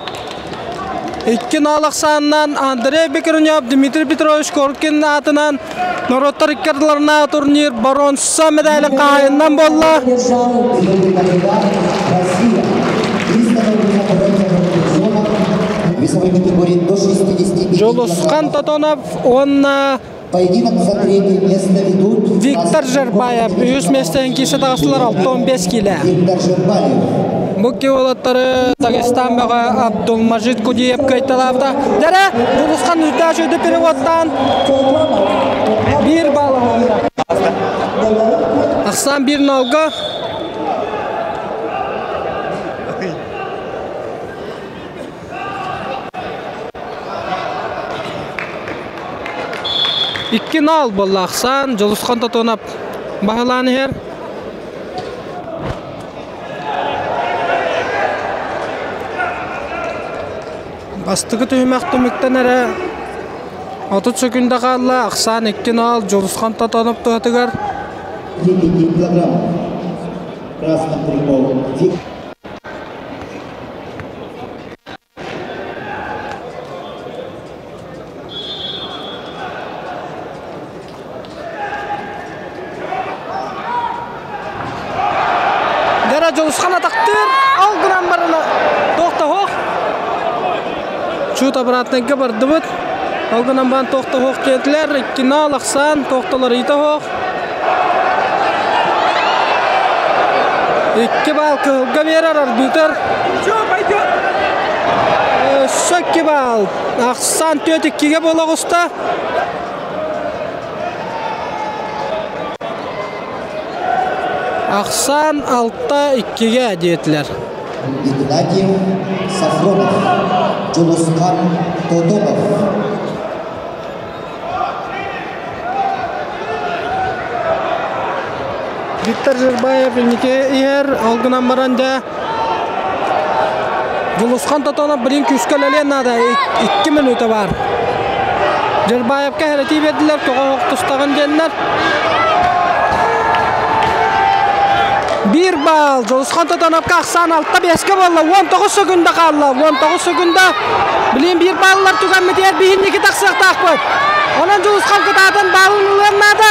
2-0 aksandan Andrei Bekronyev Dmitry Petrovich Korkin atынан Norottar ikkarlarına turnir bronza medali kayından bolla. Жолусхан Татонов, он Виктор Жербаев, үз местен киші тағысылар 15 келі. Бұкке олаттары Дагестан бағы Абдулмажид Кудиев кайталавда. Дәрі, Жолусхан үздә жөйді переводтан 1 балы. Ақсан 1-0-ға. İki nal bollaqsan, Жолусхан Татонов бағыланы her. Бастығы түймәк түміктен әрі 30 секунда қалла, ақсан 2 нал, Жолусхан Татонов тұғатығар.
9 килограмм. Красный прикол.
Жолусхан атақтыр, алғынан барына тоқта хоқ. Чуд обратныңға барды бұд. Алғынан барын тоқта хоқ кетілер. 2-0 ақсан, тоқталар иті хоқ. 2 бал кылға берер арбитр. 2 бал. Ақсан 4-2-ге бола құста. Ақсан 6-2-ге әдетілер.
Игнатьев Сафронов. Жулускан Тодонов.
Виктор Жербаев игер алгынан баранда Жулускан Тодонов бірін күскелелен нада 2 минуты бар. Жербаевка хәрәти берділер, тоға оқтыстаған денлер. 1 бал, Жулускан Тодоновка ақсан 6-5-ке болла, 19 секунда қалла, 19 секунда. Білен 1 балылар түген метер, бейіннекі тақсық тақпыд. Онан Жулускан Тодонов балын ұлырнады.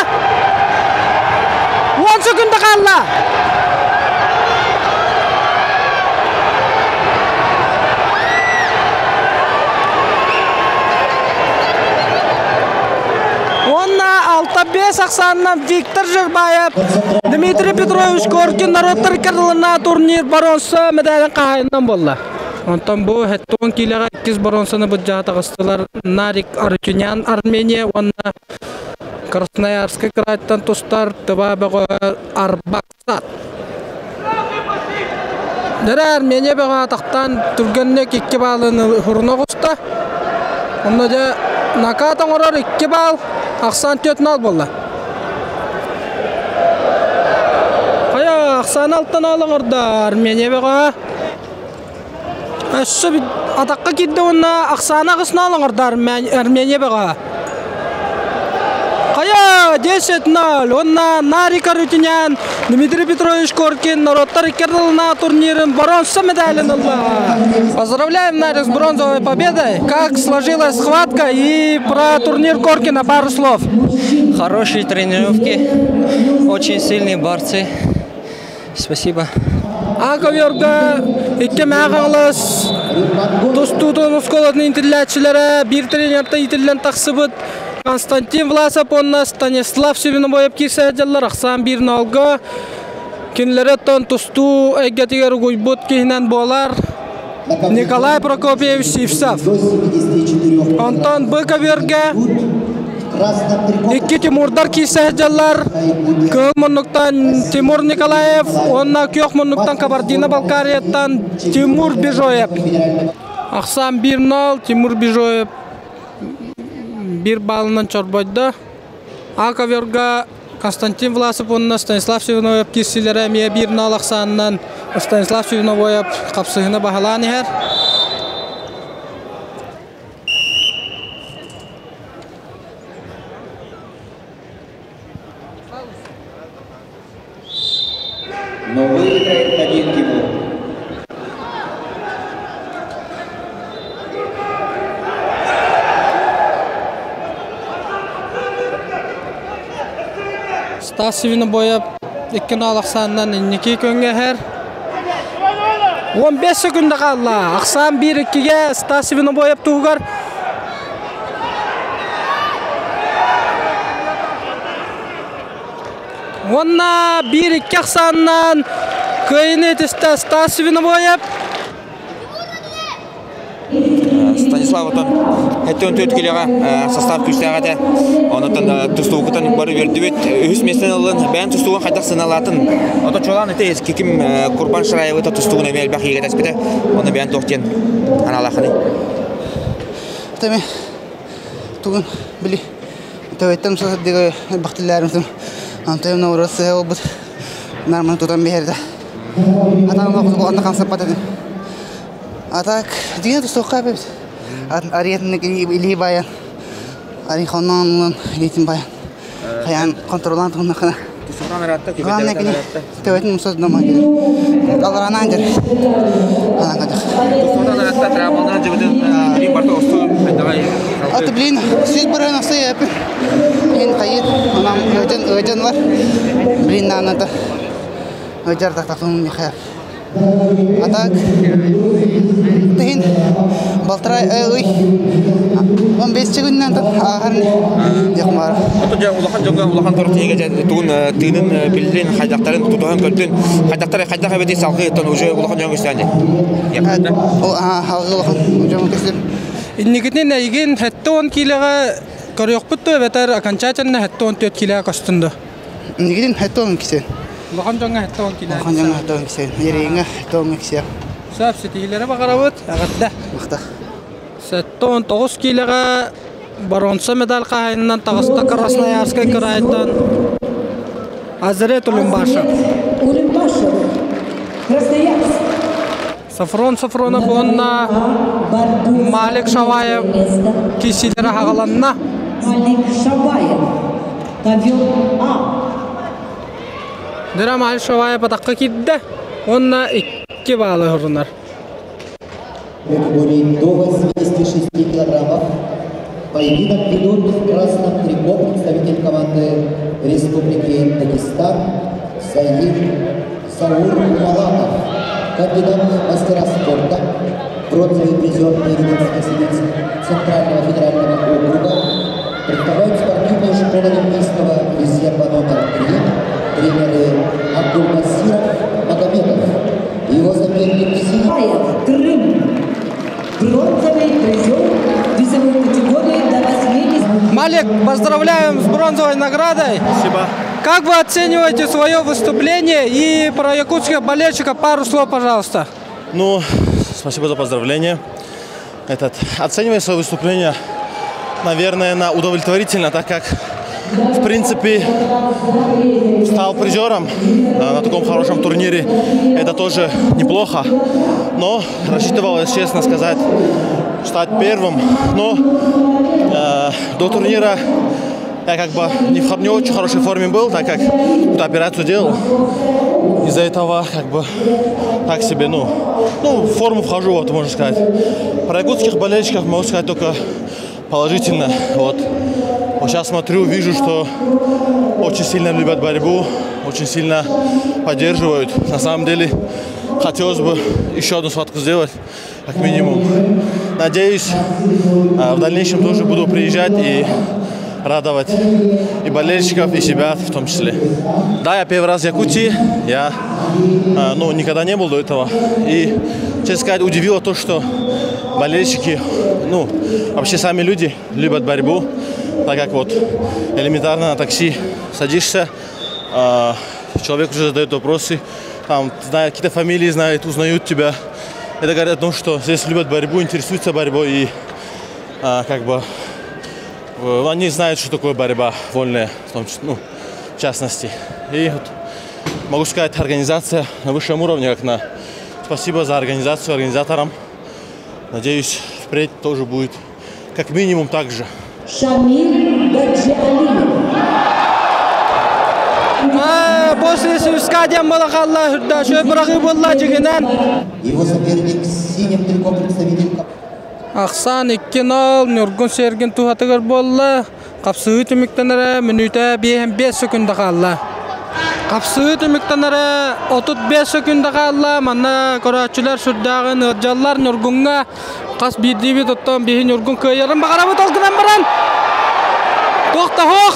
10 секунда қалла. Алта-5 ақсанынан Виктор Жербаев, Дмитрий Петрович Горкин народтар кіріліна турнир баронсы медалін қағайынан болды. Онтан бұл әттуын келеға 2 баронсыны бұл жағыта қыстылар Нарик Арчунян, Армения, онна Красноярскі крайттан тұстар Тыбабығы Арбақсат. Дәрі Армения бұға атақтан түргеннек 2 балыны ғұрына құста. Онна да накатан орар 2 бал. Ақсан 4-0 болды. Қая, Ақсан 6-0 құрды Армения бұға. Әші атаққа кетті онна Ақсан 9-0 құрды Армения бұға. Қая, 10-0. Онна Нарик Арутюнян, Дмитрий Петрович Горкин, народтар кіріліна турнирін бронза медалін алды. Поздравляем Нарик с бронзовой победой. Как сложилась схватка и про турнир Горкина пару слов.
Хорошие тренировки, очень сильные борцы. Спасибо.
Коверга, икке мағаңлас, тұстудың ұсколатын интерлятчылары, бір тренерді итілден тақсыбыд. Константин Власов, онна Станислав Севинобоев кирсе әділер, Ақсан 1-0. Кенлереттен тұсту әйгетігер ғойбұт кейінен болар. Николай Прокопьевич Сивсов. Антон Быковерге. Икки Тимурдар кирсе әділер. Көң мұнықтан Тимур Николаев, онна көк мұнықтан Кабардино-Балкарияттан Тимур Бежоев. Ақсан 1-0, Тимур Бежоев. 1 балынан чорбойды. Коверга Константин Власов, онна Станислав Севинобоев кирселері әмия 1-0 ақсанынан Станислав Севинобоев қапсығыны бағалан ехер.
Но выиграет 1 Тимур.
Стас Севинобоев 2-0 ақсанынан иннеки көнге әр. 15 секунда қалла. Ақсан 1-2-ге Стас Севинобоев туғар. Онна 1-2 ақсанынан көйіне Стас Севинобоев.
Станислав отон әттен төт келеға состав күштәғады. Онытын тұстуғытын бары берді бет. Үз местен алын бән тұстуғын қайдақ сыналатын. Ота чолан әте кекім Құрбан Шырайығы тұстуғын әмел бәқ егет әспеті. Оны бән тоқтен аналақыны.
Тәме тұғын білі. Тәуеттен сұсаддығы бақтыларымыздың. Антайымна ұрасы ол бұд. Нарманы тұтан бәрді. Атағымға құзы болғанда қансап батады. Атак, деген тұстуққа әпеміз. Ариетінік илі баян. Ари қоннан илейтін баян. Қаян контролан тұғынна қана.
Тұстуған аратты,
көбеттен аратты. Тәуетін мұсыз дұма келі. Алғаранан жүр. Алан қадық.
Тұстуған аратты, трабалдан жібідің рим барты ұсту қайдағай.
Аты білейін, сөз бұрын ұқсай әпі. Ең қайыр, онам өжен бар. Білейін нанады. Өжер тақтақлымын еқайып. Атак. Тейін балтырай өй. 15 күннен ағарын еқмар.
Ото жа улахан жоңға улахан торық тегеже туын тыынын білден қайдақтарын тұтуған көрден қайдақтары қайдақ әбеті салқы еттен уже улахан жоңға үстәнде.
Алғы улахан жоңға көстер.
Иннигітінен әйген хәтті 10 килеға көрек бұтты өбетер окончательно хәтті 14 килеға қостынды.
Иннигітін хәтті 10 кесе.
Улахан жоңға хәтті 10 килеға.
Улахан жоңға хәтті 10 кесе. Ерейіңі хәтті 10 кесе.
Сөп сетігілері бағара бұд, ағытта.
Мақта.
Сәттон 9 килеға бронза медаль қайынынан тағыста Красноярская крайдан Азарет Улимбашев.
Улимбашев, Красноярск.
Сафрон Сафронов онна Малик Шаваев кисилері ағаланна.
Малик Шаваев, Тавил А.
Дыра Малик Шаваев атаққа кетті. Онна 2 балы ұрынар.
В категории до 86 килограммов поединок ведут в красном трико представитель команды Республики Дагестан Саид Саур Малатов, кандидат в мастера спорта, бронзовый призер Ленинградской Сибирского Центрального федерального округа, представляют спортивную школу Олимпийского резерва номер 3, тренеры Абдулбасиров Магомедов. Его соперник
Силаев, Крым. Бронзовый призер весовой категории до 80.
Малик, поздравляем с бронзовой наградой.
Спасибо.
Как вы оцениваете свое выступление и про якутских болельщиков пару слов, пожалуйста?
Ну, спасибо за поздравление. Оценивая свое выступление, наверное, на удовлетворительно, так как, в принципе, стал призером на таком хорошем турнире. Это тоже неплохо. Но рассчитывал, честно сказать, стать первым. Но до турнира я как бы не в очень хорошей форме был, так как эту операцию делал. Из-за этого как бы так себе, в форму вхожу, вот можно сказать. Про якутских болельщиков могу сказать только положительно. Вот сейчас смотрю, вижу, что очень сильно любят борьбу, очень сильно поддерживают. На самом деле хотелось бы еще одну схватку сделать, как минимум. Надеюсь, в дальнейшем тоже буду приезжать и радовать и болельщиков, и себя в том числе. Да, я первый раз в Якутии, я никогда не был до этого. И, честно сказать, удивило то, что болельщики, вообще сами люди любят борьбу, так как вот элементарно на такси садишься, человек уже задает вопросы, там, знает какие-то фамилии, знает, узнают тебя. Это говорит о том, что здесь любят борьбу, интересуются борьбой и как бы они знают, что такое борьба вольная, в частности. И вот, могу сказать, организация на высшем уровне, спасибо за организацию, организаторам. Надеюсь, впредь тоже будет как минимум так же.
Шамиль Гаджиалиев.
После Севскадия Малахалла,
его соперник с синим трико представитель.
Ақсан 2-0 Нұргын Серген тухатығыр болла. Қапсығы түміктенері минута 5 секунда қалла. Қапсығы түміктенері 35 секунда қалла. Манна көратшілер сүрдағын ұржалар Нұргынға қас бірдейбі тұттан бейін Нұргын көйерін бағарабы толқынан баран. Тоқта хоқ.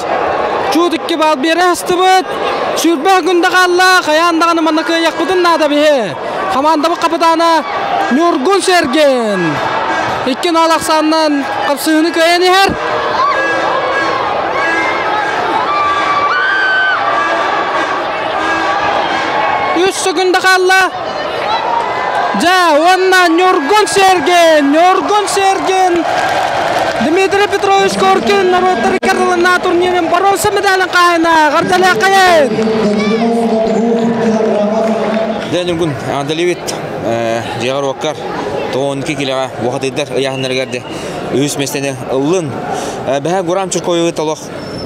Чуд 2 бал бері асты бұд. Сүрбі күнді қалла. Қаяндағаны манна көйек бұдын нада бейі. Қамандабы қапыданы Нұргын Серген. İkin alaqsandan qapsığını köyeni her. Üç sekunda kalla. Onna Nurgun Sergen. Dmitry Petrovich Korkin Народный Карл на турнире бронза медаль кайна. Гардале кайын.
Нургун Андалевит Жагар Вакар 12 килога вакыт идер яһнергәрдә үз местәне ылын бәһә гурам чуркойы толох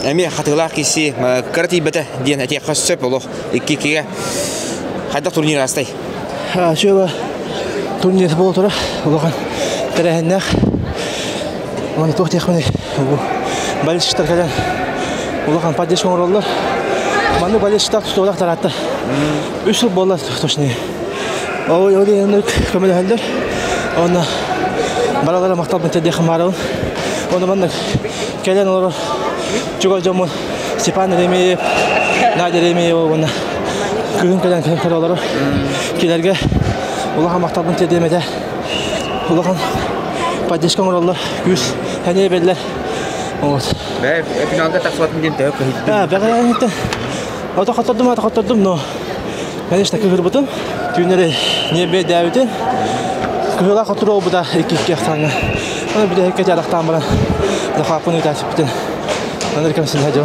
әме хатыйлар киси картибәтә дигән әтә хәссәп олох 2 кигә хәдә турнир астай
шуба турнир булып тора улган тәрәһеннәх маны тохтехмәне балыштар кадан улган падеш ороллар маны балыштар тутулак таратты 3 жыл болла точно ой енді көмеле хәлдер Она балалар мактап метеде хамарон. Оны мында келен олар чуга жамон Степан Ремеев, Надя Ремеев оны күн келен олар келерге улар мактап метеде мете. Улар поддержка олар күз әне белләр. Вот.
Бә финалда тақсуатын ден тәү кәһит.
Бәгәрәнтә. Атакаттырдым, но конечно, күгөр бутым. Күнәре не бе дәвите. Күгәр хатыры буда 2 яктан. Bir de herkese alaktan bana. Daha kapını taşıp bitti. Amerikan silahı.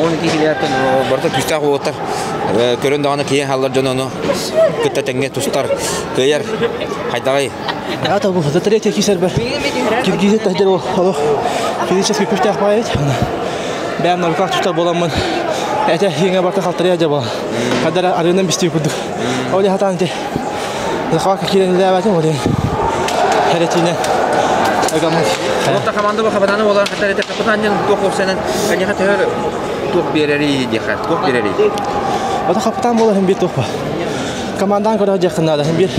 Onun iki kiliyatın barda küstah otar. Körün dağını kiyen hallar canını. Kıtta tenge tustar. Kıyar. Haydagay.
Ya tabi bu da tretye kiser be. Kirgize tahdir o. Alo. Fizический küstah bayit. Ben narkotik tutar bolamın. Ete yenge barda kaltırıyor acaba. Kadar arıyordan bir şey kurduk. Öyle hata ante. Zakak kiren levatim oluyor. Heretine.
Orta komanda bu kapatanı olan hatta kapatanın toku senen hani hatta öyle tok bireri diye tok bireri.
O da kapitan bolar hem bir tok var. Komandan kadar yakınlarda hem bir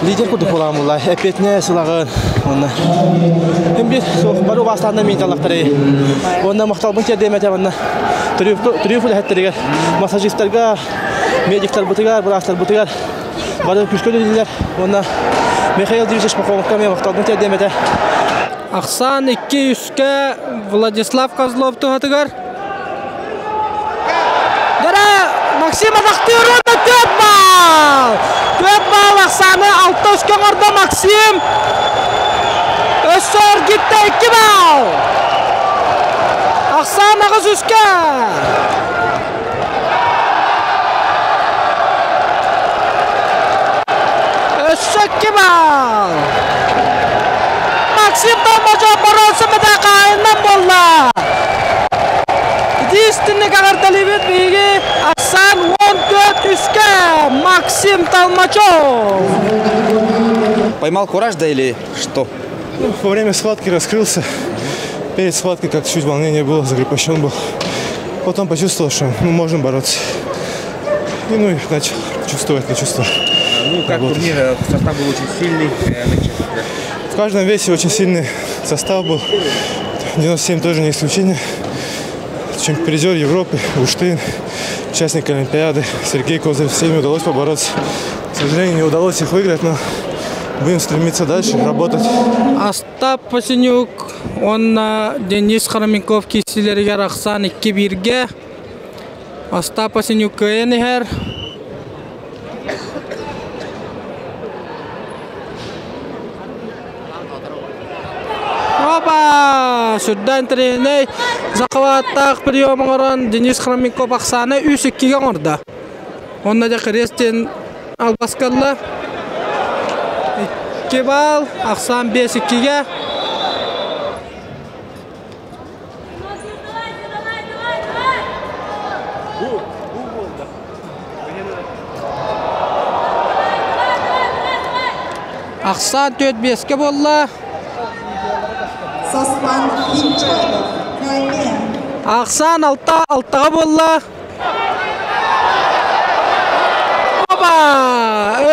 lider kudu olan mullah. Epet ne silahın onlar. Hem bir baru bastanda mintalakları. Onlar muhtar bunca demete onlar. Triyuful hatteriga masajistlarga medikler butigar braslar butigar. Baru psikologlar onlar. Mikhail Divisic Makovka me muhtar bunca demete.
Aksan 200'ke Vladislav Kozlov tuhatıgar. Dara Maksim Azaktır'ın 4 bal. 4 bal Aksan'ı 600'ke orada Maksim. Össor gitti 2 bal. Aksan 900'ke. Össor 2 bal. Maksim Talmaca Boros'u medakayından bolla. Distinli kadar talibet bilgi Aksan 14 üstke Максим Толмачев.
Поймал кураж, да или что?
Во время схватки раскрылся. Перед схваткой как чуть волнение было, закрепощен был. Потом почувствовал, что можем бороться. И начал чувствовать, не чувствовать.
Как турнир, состав был очень сильный.
В каждом весе очень сильный состав был. 97 тоже не исключение. Призер Европы, Уштын, участник Олимпиады, Сергей Козырев. С ними удалось побороться. К сожалению, не удалось их выиграть, но будем стремиться дальше, работать.
Остап Пасенюк, он Денис Храменков кисилерге Рахсан 2-1-ге. Остап Пасенюк кайынығар. Опа! Сүрден треней Закаваттақ приемын орын Денис Храменков ақсаны 3-2-ге орда. Онда да Крестен Албаскалла 2 бал, ақсан 5-2-ге. Ақсан 4-5-ге болла. Ақсан 6-6-ға болла.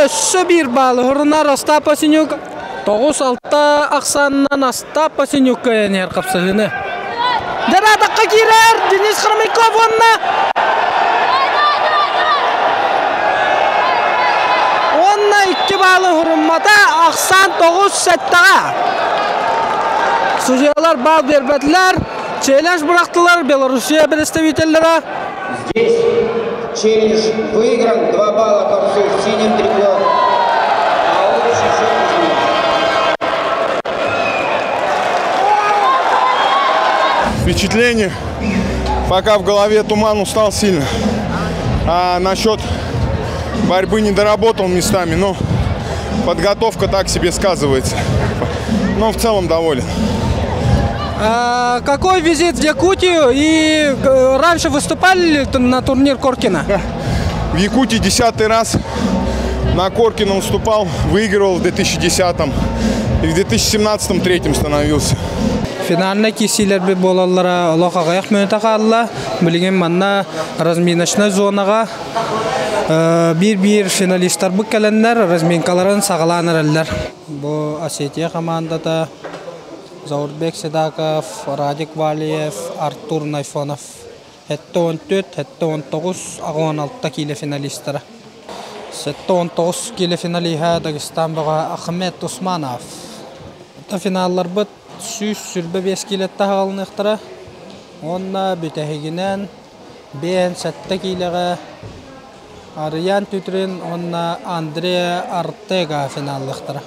Өссі 1 бал. Хұрынар Остап Пасенюк. 9-6 Ақсаннан Остап Пасенюк кәйінер қапсығыны. Дәрадаққа керер. Денис Храменков онына. Онына 2 балы хұрынмата. Ақсан 9-7-ға. Судьялар бал бербәділер. Челлендж бұрақтылар Белоруссия представителлері.
Здесь челлендж выигран. 2 балла борцу в синем трико.
Впечатление. Пока в голове туман, устал сильно. А насчет борьбы не доработал местами, но подготовка так себе сказывается. Но в целом доволен.
Какой визит в Якутию? И раньше выступали на турнир Коркина?
В Якутии 10-й раз на Коркина выступал, выигрывал в 2010-м. И в 2017-м 3-м становился.
Финальный кисилер би болаллара лохагаяк мөнтакалла. Билген манна разминочная зонага. Bir finalistler bu gelenler разминкаларын сагаланырlar. Bu Осетия командада Зауырбек Седаков, Радик Валиев, Артур Найфонов. Хетте 14, хетте 19, ағуан 6 келі финалистері. Сетте 19 келі финалиға Дагестан бұға Ахмет Усманов. Финаллар бұд сүрбі 5 келетті ғалынықтыры. Онна бүтәхегінен бен сәтті келіға Ариян Түтрин, онна Андрея Артега финаллықтыры.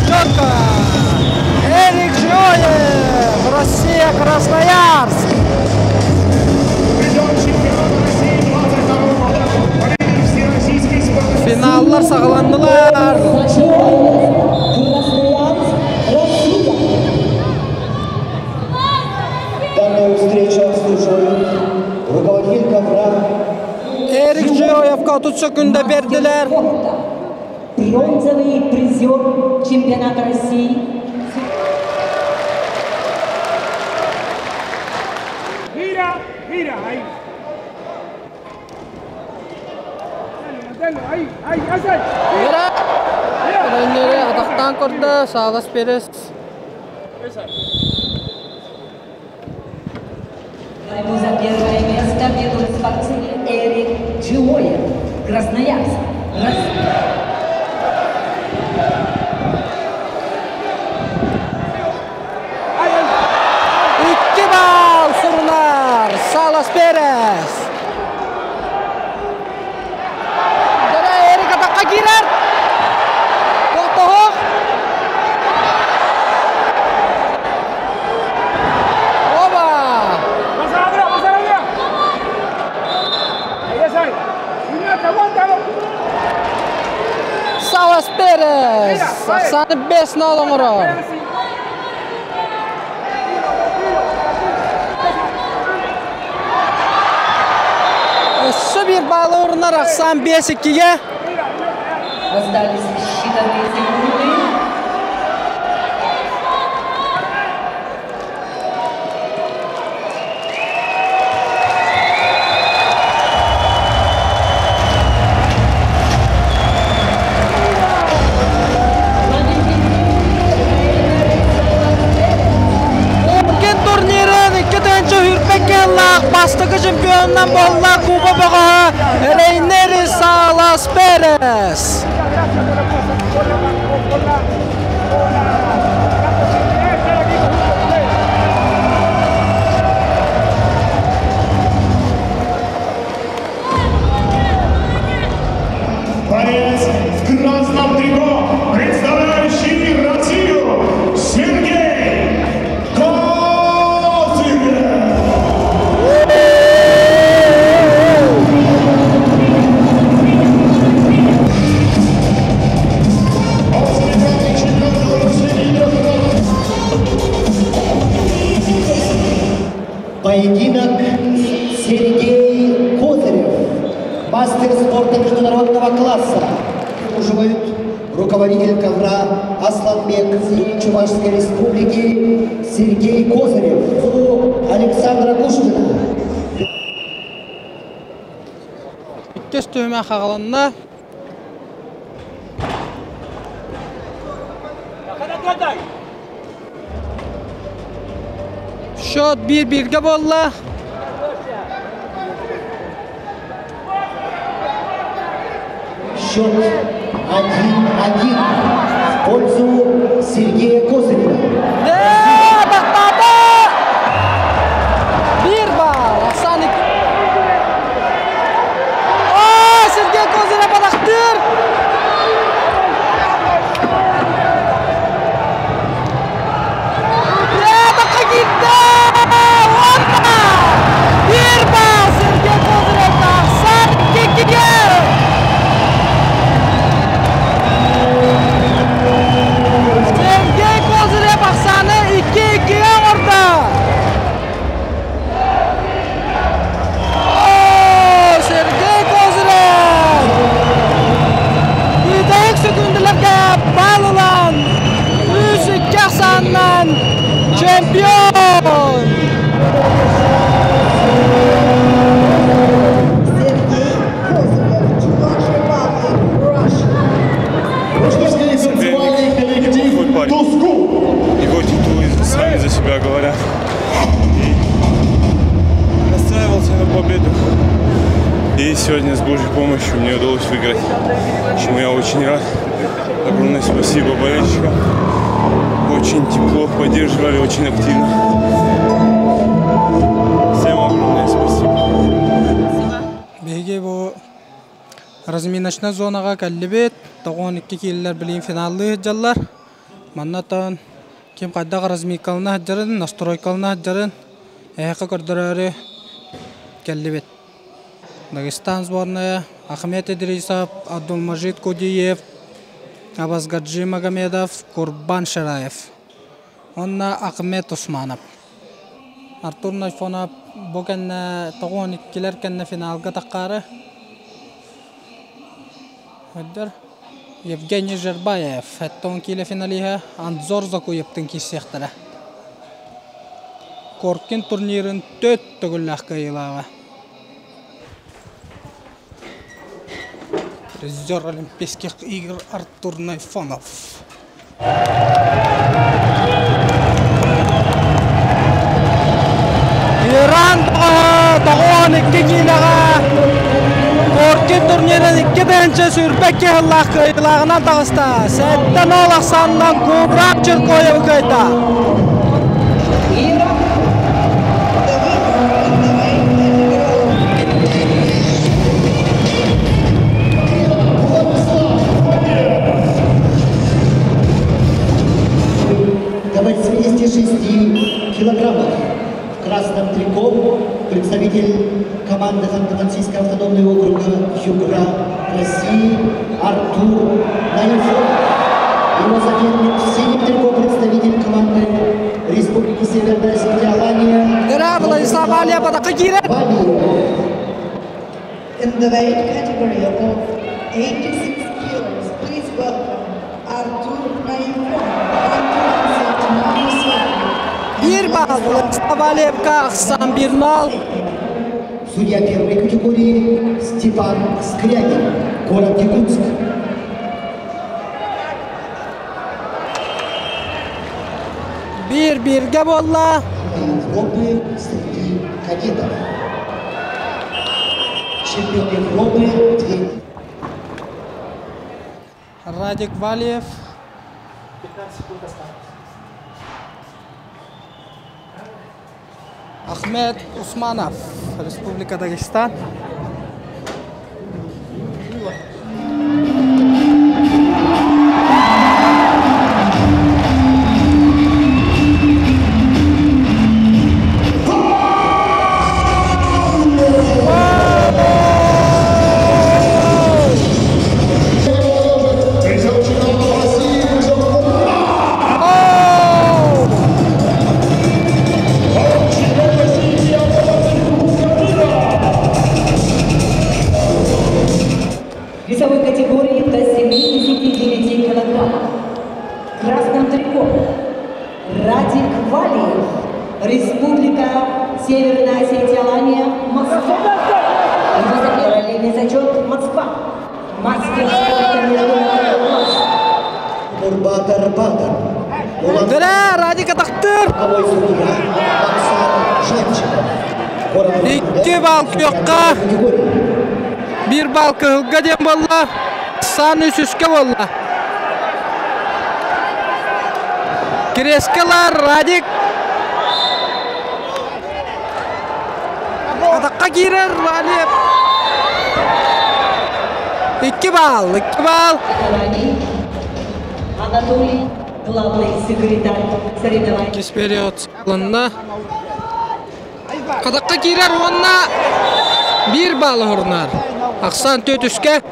Четко. Эрик Жоев, Россия, Красноярск. Финаллар сағаландылар.
Данную встречу обслуживает руководитель ковра.
Эрик Жоевқа 30 секунда берділер.
Бронзовый призер чемпионата России.
Mira, ahí. Ahí, Hasan.
Mira. Treneri ataqtan kurdu, Salas Perez.
Борьбу за первое место ведут спортсмен Эрик Жоев, Красноярск.
Salas Perez. Dere Erik ataqqa girer. To'xtoq. Oba.
Pasará. Ahí está. Aguántalo.
Salas Perez. 95 номером. Bir balı uğruna 95-2'ye.
Остались считанные секунды.
Bastıqı çempionundan bolla Kuba bağı Reyneri Salas Perez.
Борец в красном трико, представляющий Россию, Сергей Козырев.
Поединок Сергей Козырев, мастер спорта международного класса. Служивает руководитель ковра Асланбек Чувашской республики Сергей Козырев, Александра Пушкина.
Kes tühme xağalanına. Şot 1-1'ge bolla.
Счет 1-1 в пользу Сергея Козырева.
Bir bal. Asani. Sergey Kozyrev balaktır. Dakika gitti. Orada. Bir bal Sergey Kozyrev. Asani 2-2'ye. Sergey Kozyrev Asani 2-2'ye orada. Sergey Kozyrev. Yüzeyik sekundelerge bağlılan 102 sandan çempiyon.
Его титулы сами за себя говорят. И настраивался на победу. И сегодня с Божьей помощью мне удалось выиграть, чему я очень рад. Огромное спасибо болельщикам. Очень тепло поддерживали, очень активно. Всем огромное спасибо.
разминочный зонаға кәллебет. 12 келілер білейін финалды жаллар. Маннатан кем қайдағы размикалына хаджарын, настройкалына хаджарын. Әйқы көрдірәрі кәллебет. Дагестан сборная Ахмед Идрисов, Абдулмажид Кудиев, Абазгаджи Магомедов, Курбан Шараев. Онна Ахмед Усманов. Артур Найфонов бүгін 12-лер кәнне финалға таққары. Евгений Жербаев, 10 финалиха Анзор Закуевтың кесектірі. Коркин турнирын 4 түгілләқ кайылаға. Призер Олимпийских игр Артур Найфонов. Иран 12 килаға Коркин турнирін 2-ші сүрбәкке ғыллақ кайылағынан тағыста. Сәттен ол ақсанынан көбірак жүр қойы қайта.
До 86 килограммов. В красном трико представитель команды Ханты-Мансийского автономного округа Югра России Артур Найфонов. Его соперник в синем трико представитель команды Республики Северная Осетия-Алания.
Владислав Алия Батакагира.
In the weight category of 86 kilos, please welcome Артур Найфонов.
Bir bal Владислав Алиевка Ахсан Бирнал.
Судья первой категории Степан Скрягин, город Якутск.
Bir-birге болла.
Европы среди кадетов. Чемпион Европы 2.
Радик Валиев. 15 секунд осталось. Ахмед Усманов, Республика Дагестан.
Весовой категории до 79 килограммов. В красном трико Радик Валиев, Республика Северная Осетия-Алания, Москва. Его соперник зачет Москва. Мастер спорта международного класса.
Нурбатар Батар.
Дыра, Радик атақтыр.
Боковой судья Оксан Жанчиков.
2 бал күйоққа. 1 бал күйоққа дем болла. Сан үсіске болла. Керескелар Радик. Атаққа кирер Радик. 2 бал, 2 бал.
Анатолий, главный секретарь соревнований.
Кес период сылынна. Атаққа кирер онна. 1 бал ұрнар. Ақсан 4 үске.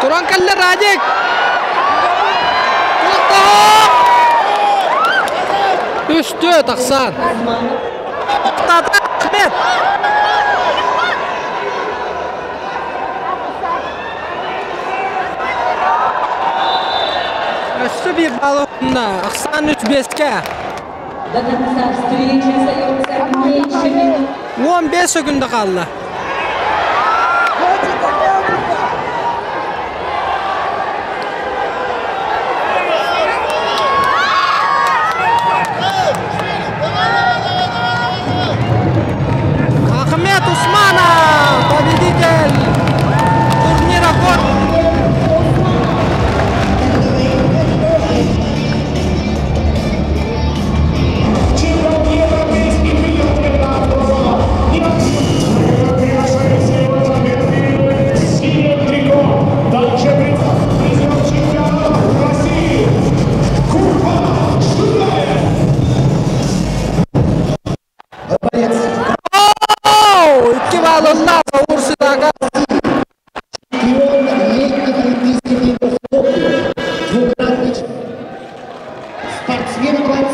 Туран кәлі Радик. Үсті Ақсан. Тата Ахмет. Үсті 1 бал ұрнна. Ақсан 3-5-ке.
До конца встречи остается меньше минут.
15 секунда қалды. Ахмед Усманов, победитель турнира «Кор».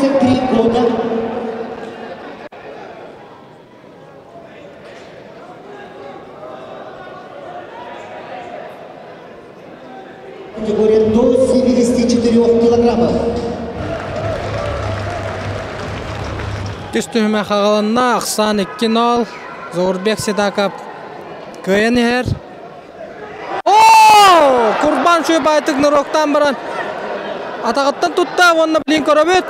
23 года. Категория до 74 килограммов.
Түстүхіме қағаланна Ақсан 2-0, Зорбек Седакап көйенер. Курбан шөп айтық нұроқтан баран. Атағыттан тұтта, онына білін көріп өт.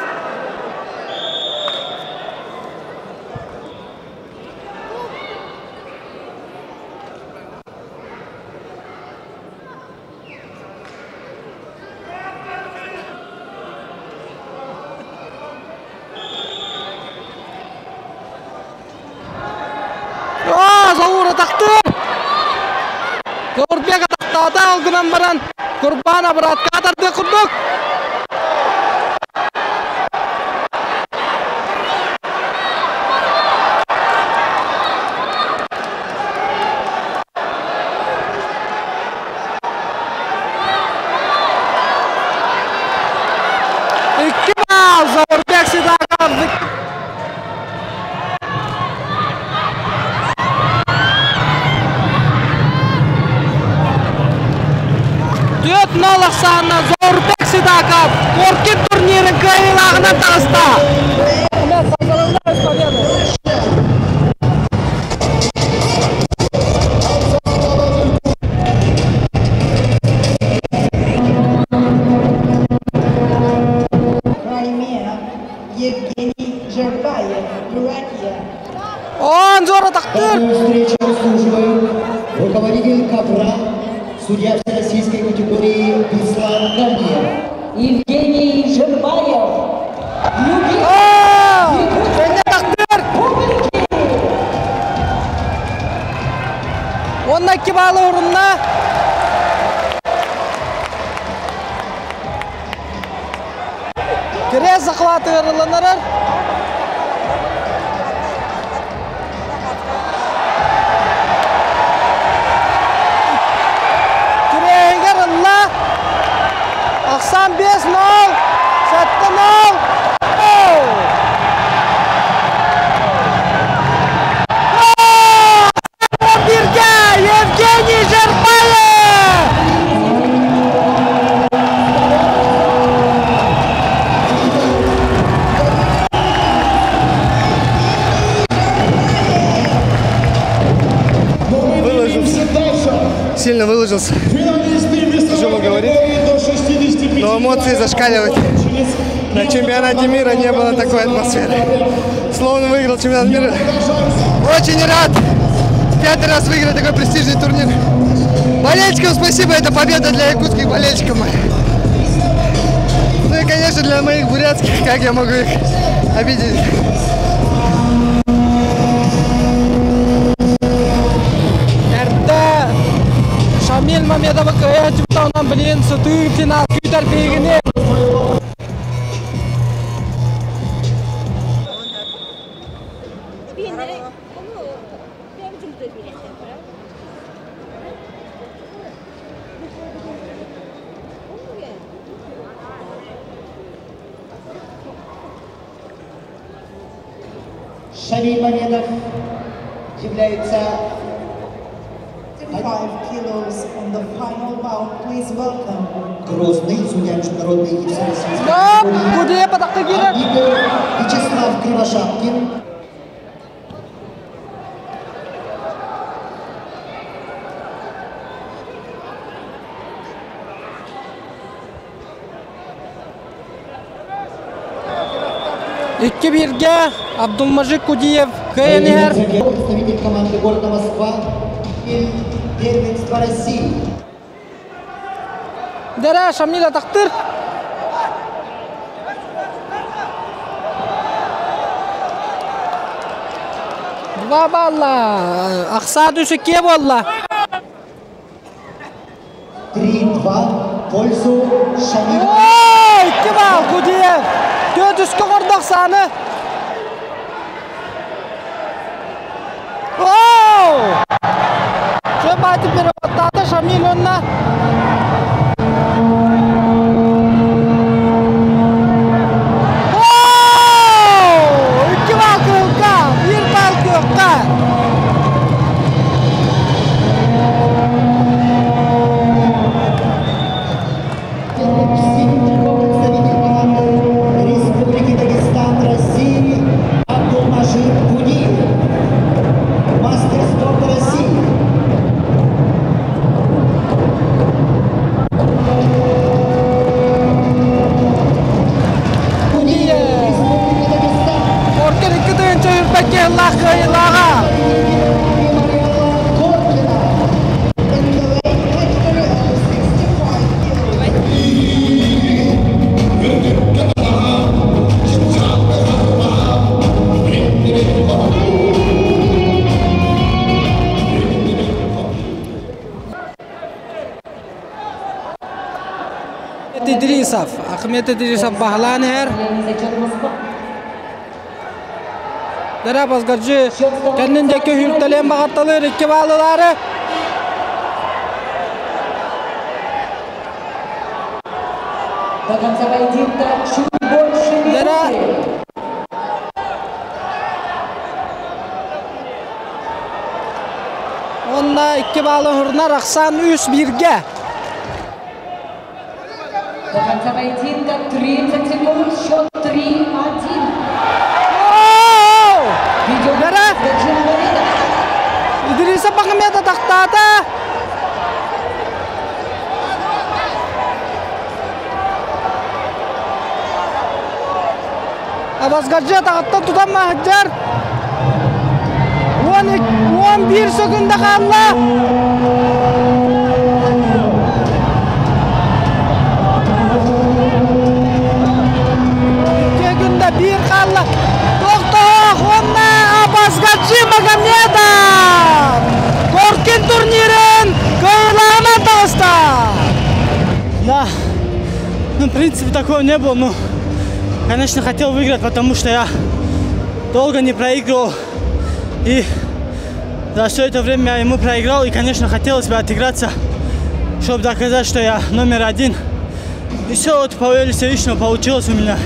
Зауыр атақтыр. Зорбек атақтады алғынан баран. Курбан абыратқа атарды құрдық. İki bal Zorбек Седаков. Нолық санына Зорбек Седаков Коркин турнирін қайылағына тағыста.
Евгений Жербаев, Бурятия.
Он зор атақтыр.
Руководитель ковра. Судья всероссийской категории Беслан Гарниев.
Евгений Жербаев.
Он на кибалы орынна. Кіре зақлаты ғырыланырыр. Ақсан 5-0, 7-0. Бірге Евгений Жербаев.
Выложился. Сильно выложился. Тяжело говорить. Но эмоции зашкаливают. На чемпионате мира не было такой атмосферы. Словно выиграл чемпионат мира. Очень рад 5 раз выиграть такой престижный турнир. Болельщикам спасибо, это победа для якутских болельщиков. Ну и, конечно, для моих бурятских, как я могу их обидеть.
Шамил Мамедова көйәтімтауынан білен сұты финал күйдер бейгіне.
Шамиль Мамедов является
5 kilos on the final bout. Please welcome.
Грозный, судья международной и всероссийской
категории
Вячеслав Кривошапкин.
Икки бирге Абдулмажик Кудиев КНР.
Представитель команды города Москва. Первенство России.
Дара Шамил атақтыр. Два балла. Ақса түсі ке болла.
3-2 в пользу Шамиля.
Ой, 2 балл Кудиев. 4 үскі құрдық саны. Шөп айтып беріп Шамил онна. Ахмет Идрисов. Ахмет Идрисов бағлан әр. Дәрі базгаржы кәніндегі хүрттелен бағатталыр 2 балылары.
До конца поединка чуть больше минуты.
Онда 2 балы hurna Рахсан 3-1-ге.
До конца поединка 30 секунд, счет 3-1.
Идрисов Ахмет атақтады. Абазгаржы атақытта тұтан мағыджар. 11 секунда қалды. Секунда 1 қалды. Тоқтық, онда Абазгаржы Магомедов. Коркин турнирин көйлана тағыста.
Да, ну, в принципе, такого не было, но, конечно, хотел выиграть, потому что я долго не проигрывал. И за все это время я ему проиграл, и, конечно, хотелось бы отыграться, чтобы доказать, что я номер 1. И все вот по воле Всевышнего получилось у меня.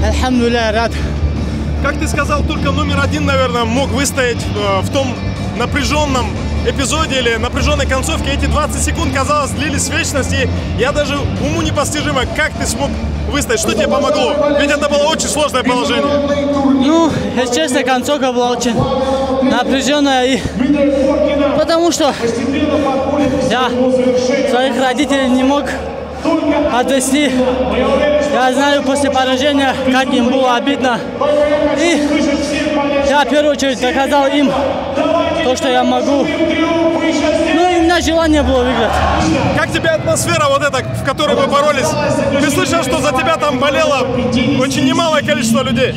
Альхамдулилля, рад.
Как ты сказал, только номер 1, наверное, мог выстоять в том напряженном эпизоде или напряженной концовке. Эти 20 секунд, казалось, длились вечность, и я даже уму непостижимо, как ты смог выстоять, что тебе помогло? Ведь это было очень сложное положение.
Ну, если честно, концовка была очень напряженная, и потому что я своих родителей не мог отвести. Я знаю после поражения, как им было обидно. И я в первую очередь доказал им то, что я могу. Ну и у меня желание было выиграть.
Как тебе атмосфера вот эта, в которой вы боролись? Ты слышал, что за тебя там болело очень немалое количество людей?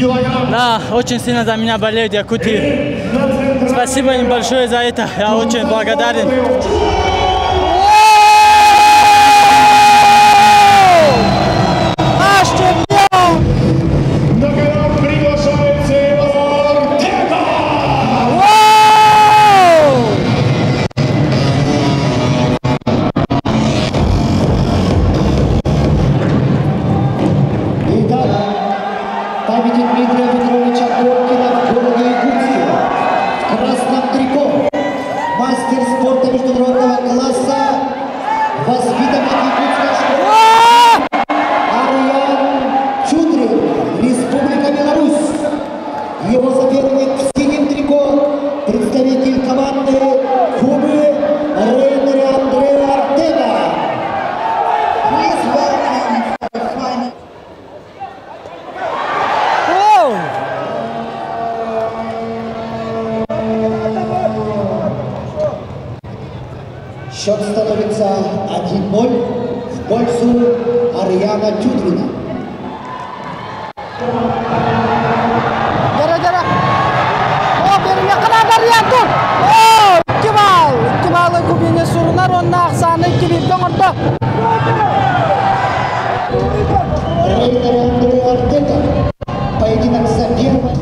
Да, очень сильно за меня болеют Якутии. Спасибо им большое за это. Я очень благодарен.
Счет становится 1-0 в пользу Арияна Чудрина.
О, беріне қынадар ятыр. О, 2 бал. 2 балы көбіне сұрынар, оның ақсаны 2-1-ден ұрды.
Рейнер Андрея Артека. Поединок за первый.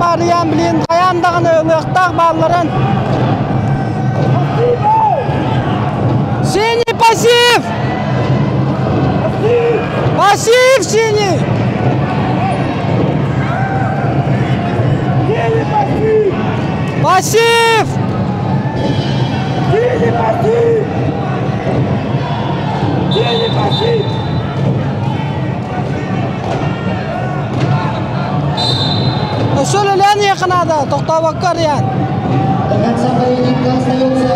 Mariam bilin kayandağını ılıqtaq balların. Синий пассив! Пассив синий! Пассив! Синий пассив! Синий пассив! Söylelen yakınada, Toktavakar yani.
До конца поединка остается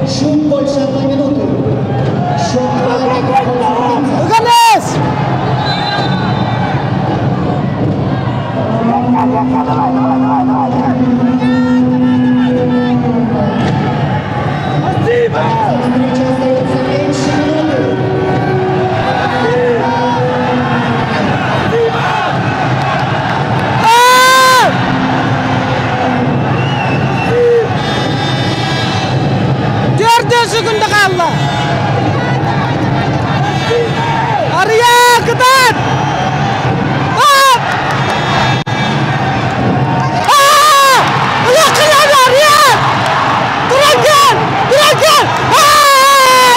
чуть больше 1 минуты. Счет 2-1 в пользу
Sekunda kaldı. Araya kadar. Hop! Allah kıyadı araya. Duran gel. Duran gel.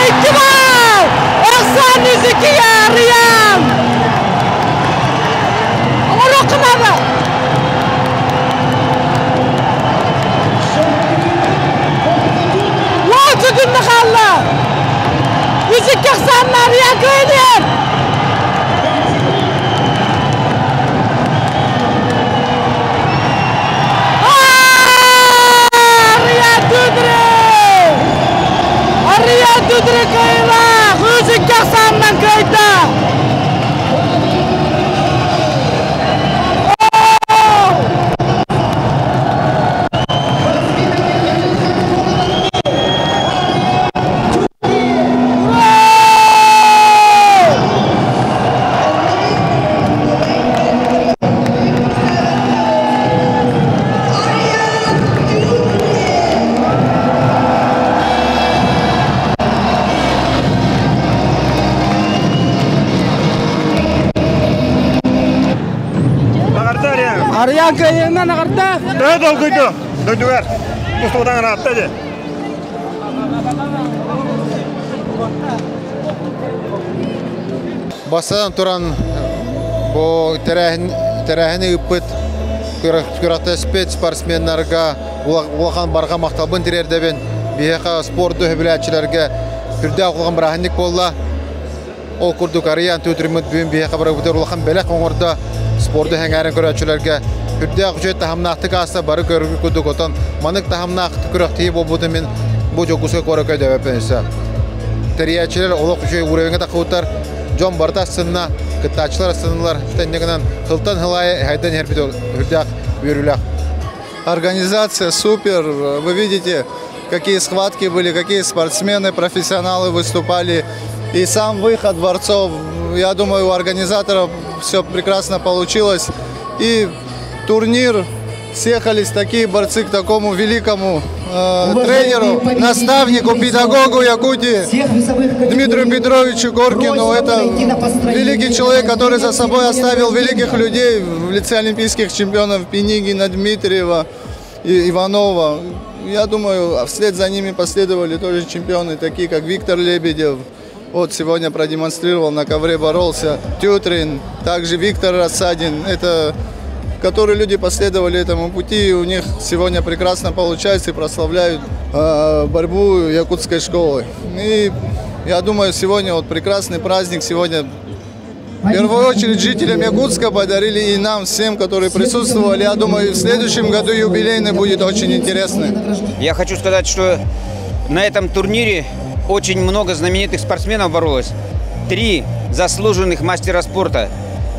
İki var. Aksan niziki ya araya. Ama rokunadı. Sekunda kaldı. Müzik yaksanlar yakınır. Arya Dudre kayla. Müzik yaksanlar kayda. Arya kayına ne kadar?
Evet oldu. Döndüler. Mustafa'dan rahat dedi.
Басадан туран бо терәһне үппет күрәтә спортсменнарга улахан барга макталбын тирердебен бияка спорт дөһбиләчләргә үрдә укылган брахник болла. Ол курдук ариян төтүрмөт бүген бияка бара бүтер улахан белек оңорда спорт һәңәрен күрәчләргә үрдә укчы тахамнакты каса бары көргү курдук отан манык тахамнакты күрәкти болбуды мен бу жокуска көрәкә дәвәпенсә. Терәчләр олак үче уревеңә такутар Джон Бартасынна, кытачлар сынлар, теннегенен хылтан хылай хайдан хербидо үрдәк бирүләк.
Организация супер. Вы видите, какие схватки были, какие спортсмены, профессионалы выступали. И сам выход борцов, я думаю, у организаторов все прекрасно получилось. И турнир, съехались такие борцы к такому великому тренеру, наставнику, педагогу Якутии Дмитрию Петровичу Горкину. Это великий человек, который за собой оставил великих людей в лице олимпийских чемпионов Пенигина, Дмитриева и Иванова. Я думаю, вслед за ними последовали тоже чемпионы, такие как Виктор Лебедев. Вот сегодня продемонстрировал, на ковре боролся Тютрин, также Виктор Рассадин. Это которые люди последовали этому пути, и у них сегодня прекрасно получается и прославляют борьбу якутской школы. И я думаю, сегодня вот прекрасный праздник, сегодня в первую очередь жителям Якутска подарили и нам всем, которые присутствовали. Я думаю, в следующем году юбилейный будет очень интересный.
Я хочу сказать, что на этом турнире очень много знаменитых спортсменов боролось. 3 заслуженных мастера спорта.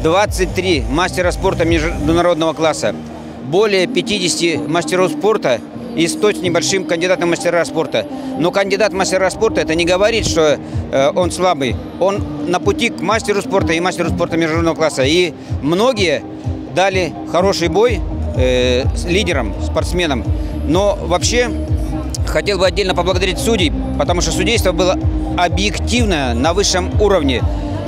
23 мастера спорта международного класса, более 50 мастеров спорта и 100 с небольшим кандидатом в мастера спорта. Но кандидат в мастера спорта это не говорит, что он слабый. Он на пути к мастеру спорта и мастеру спорта международного класса. И многие дали хороший бой лидерам, спортсменам. Но вообще хотел бы отдельно поблагодарить судей, потому что судейство было объективное, на высшем уровне.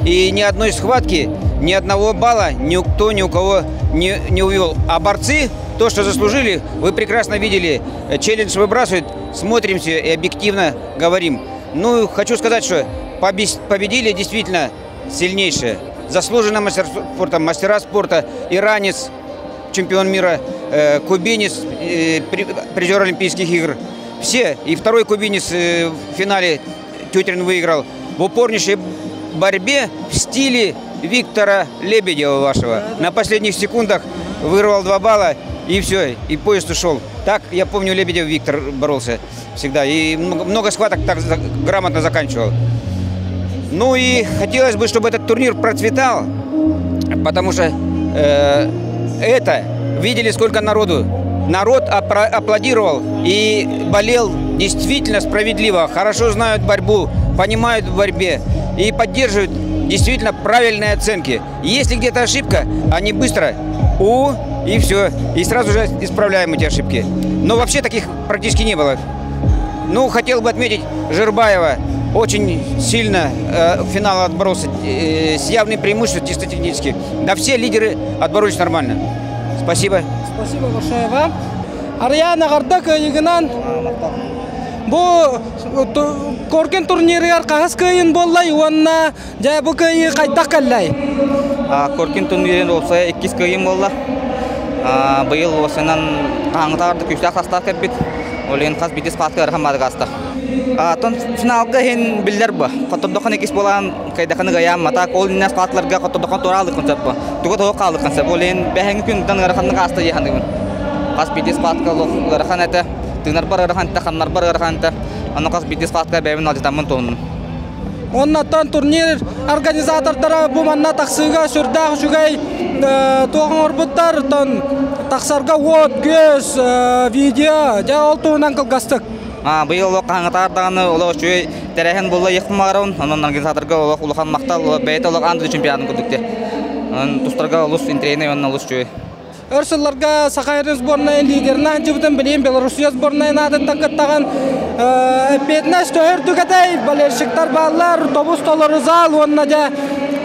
И ни одной схватки, ни одного балла никто ни у кого не увел. А борцы, то, что заслужили, вы прекрасно видели. Челлендж выбрасывают, смотримся и объективно говорим. Ну, хочу сказать, что победили действительно сильнейшие. Заслуженный мастера спорта, иранец, чемпион мира, кубинец, призер Олимпийских игр. Все. И второй кубинец в финале Тютрин выиграл. В упорнейшей борьбе в стиле Виктора Лебедева вашего. На последних секундах вырвал 2 балла, и все, и поезд ушел. Так, я помню, Лебедев Виктор боролся всегда. И много схваток так грамотно заканчивал. Ну и хотелось бы, чтобы этот турнир процветал, потому что видели сколько народу. Народ аплодировал и болел действительно справедливо, хорошо знают борьбу, понимают в борьбе и поддерживают действительно правильные оценки. Если где-то ошибка, они быстро и все, и сразу же исправляем эти ошибки. Но вообще таких практически не было. Ну, хотел бы отметить Жирбаева. Очень сильно в финал отборолся, с явным преимуществом чисто технически. Да все лидеры отборолись нормально. Спасибо.
Спасибо большое вам. Ариана Гардак Егнан. Бу коркен турниры аркасы кыйын боллай, онна жабы кыйы кайта каллай.
Коркен турнирин болса 2 кыйын болла. Быйыл осынан таңтарды күштак састар кепбит. Олен каз битис паткар хамады каста. Тон финалга хен билдер ба. Котодохан 2 болан кайдаканы гая матак ол нәс патларга котодохан туралы концепт ба. Туга тоо калды концепт. Олен бәһәң күн таңгарханны каста яһандыгын. Каз битис патка лохлархан әтә. Тыңнар бар арханта, ханнар бар арханта. Аны каз битис патка бәймен алдытамын тонын.
Оннан турнир организатордары бу манна таксыга сүрдә шугай тоғын орбуттар тон таксарга вот көз видео жа олтуунан кылгастык.
Быйыл каңатардаганы оло чүй терехен болла якмарын, анан организаторга оло улахан мактал бейт оло анды чемпионатын күдүктө. Анан тустарга улус интрейне анан улус чүй.
Өрсөлләргә Сахалин сборная лидерна җибдән белән Белоруссия сборная надын такыттаган 15 төрдүгәдәй балерщиктар баллар автобус толары зал онна да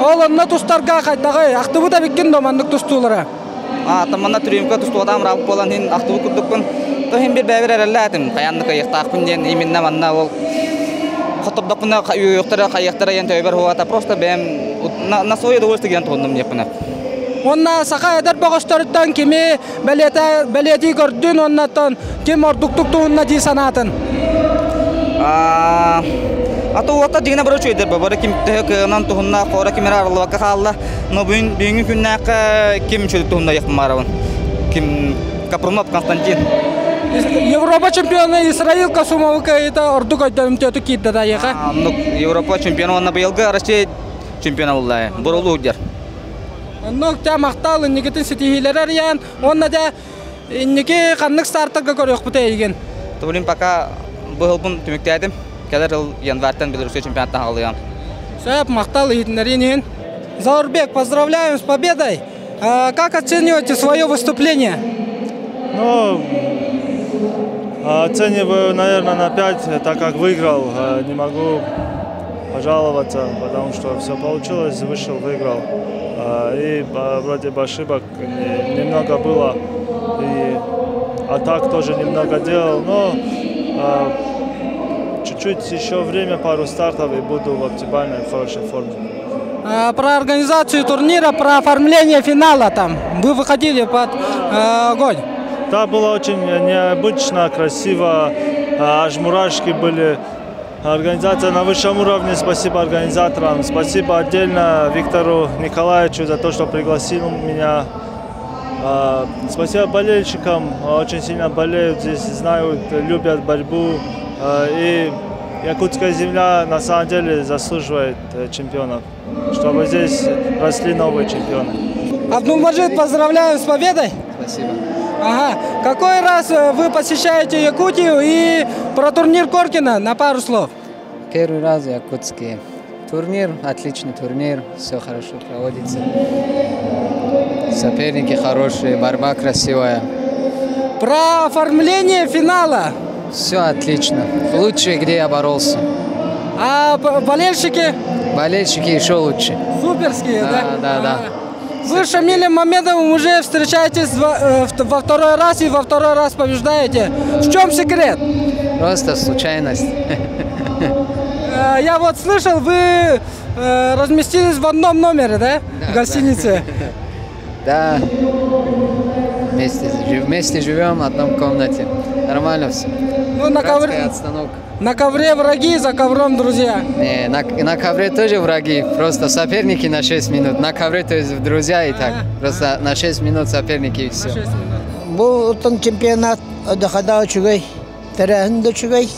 олонна тустарга кайтагы Актыбуда биккен домандык тустулары.
Таманна трюмка тустуадам рап болан хин Актыбы күдүкпен. Тохин бир бәбер әрәләтим. Каянны кайыктакпын ден именно манна ол Котопдакпына юктара кайыктара ен төбер хуата просто бем на свое удовольствие ген тондым непне.
Онна сака эдер багыштарыттан кими белети көрдүн оннаттан ким ордуктуктуунна ди санатын.
Ато уақта дигне бара чөйдер бара ким тәһәкәнән тухынна кора кимера аралыга халла. Но бүгүн күннәкә ким чөйдү тухынна якмарабын. Ким Капрунов Константин.
Европа чемпионы Исраил Касумов это ордук айтам тету китте да яка.
Европа чемпионы онна быелга Россия чемпионы булды. Борулу дер.
Ну та мактал никетин сетихилер ян онна да нике каннык стартырга көрөк бу тейген.
Тулин пока быелбун түмүктәдим. Келер январьтан Белоруссия чемпионатына алган.
Сәп мактал иднәрин. Заурбек, поздравляем с победой. Как оцениваете свое выступление?
Ну, оцениваю, наверное, на 5, так как выиграл. Не могу пожаловаться, потому что все получилось, вышел, выиграл. И вроде бы ошибок немного было, и атак тоже немного делал, но чуть-чуть еще время, пару стартов, и буду в оптимальной, хорошей форме.
Про организацию турнира, про оформление финала там, вы выходили под огонь.
Да, было очень необычно, красиво, аж мурашки были. Организация на высшем уровне, спасибо организаторам, спасибо отдельно Виктору Николаевичу за то, что пригласил меня. Спасибо болельщикам, очень сильно болеют здесь, знают, любят борьбу. И якутская земля на самом деле заслуживает чемпионов, чтобы здесь росли новые чемпионы.
Абдулмаджид, поздравляю с победой.
Спасибо.
Ага. Какой раз вы посещаете Якутию и про турнир Коркина на пару слов?
Первый раз якутский турнир, отличный турнир, все хорошо проводится. Соперники хорошие, борьба красивая.
Про оформление финала.
Все отлично. В лучшей игре я боролся.
А болельщики?
Болельщики еще лучше.
Суперские, да?
Да.
Вы с Шамилем Мамедовым уже встречаетесь во второй раз и во второй раз побеждаете. В чем секрет?
Просто случайность.
Я вот слышал, вы разместились в одном номере, да? В гостинице.
Да. Вместе живем в одном комнате. Нормально все.
Ну, на ковре.
Обстановка.
На ковре враги, за ковром друзья.
Не, на ковре тоже враги, просто соперники на 6 минут. На ковре то есть друзья и так. Просто на 6 минут соперники и все.
Бұл ұтын чемпионат дохода учугай, тәрәхінде учугай.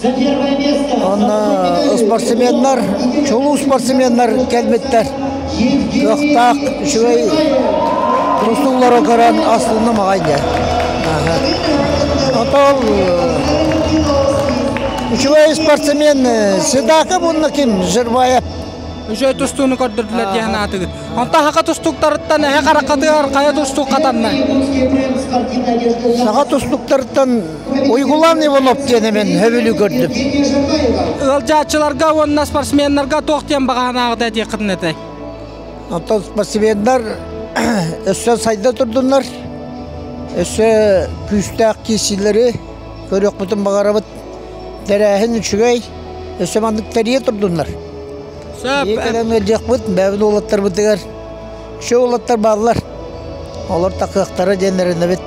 Оны спортсменлар, чулу спортсменлар кәлметтер. Көқтақ учугай, тұрсулар оқыран асылыны мағайды. Отол учугай спортсмен Седақы бұнны кем Жырбаев.
Үшөй тұстуыны көрдірділер дейін атығыд. Онта хақа тұстуқтарыттан әе қарақатығар қая тұстуқ қатанна?
Саға тұстуқтарыттан ұйғыланы болып дені мен өбілі көрдім.
Ылжатшыларға, онына спортсменларға тоқтен бағаны ағыда дей қытын әтей.
Онта спортсменлар өсі сайда тұрдыңлар. Өсі күстәқ кесілері көрек бұтын бағарабыт дәрәхін үшігай өсі мандық тәрие тұрдыңлар. Екелен өрдек бұт, бәбін олаттар бұтығар. Шо олаттар бағылар. Олар тақықтары денеріне бет.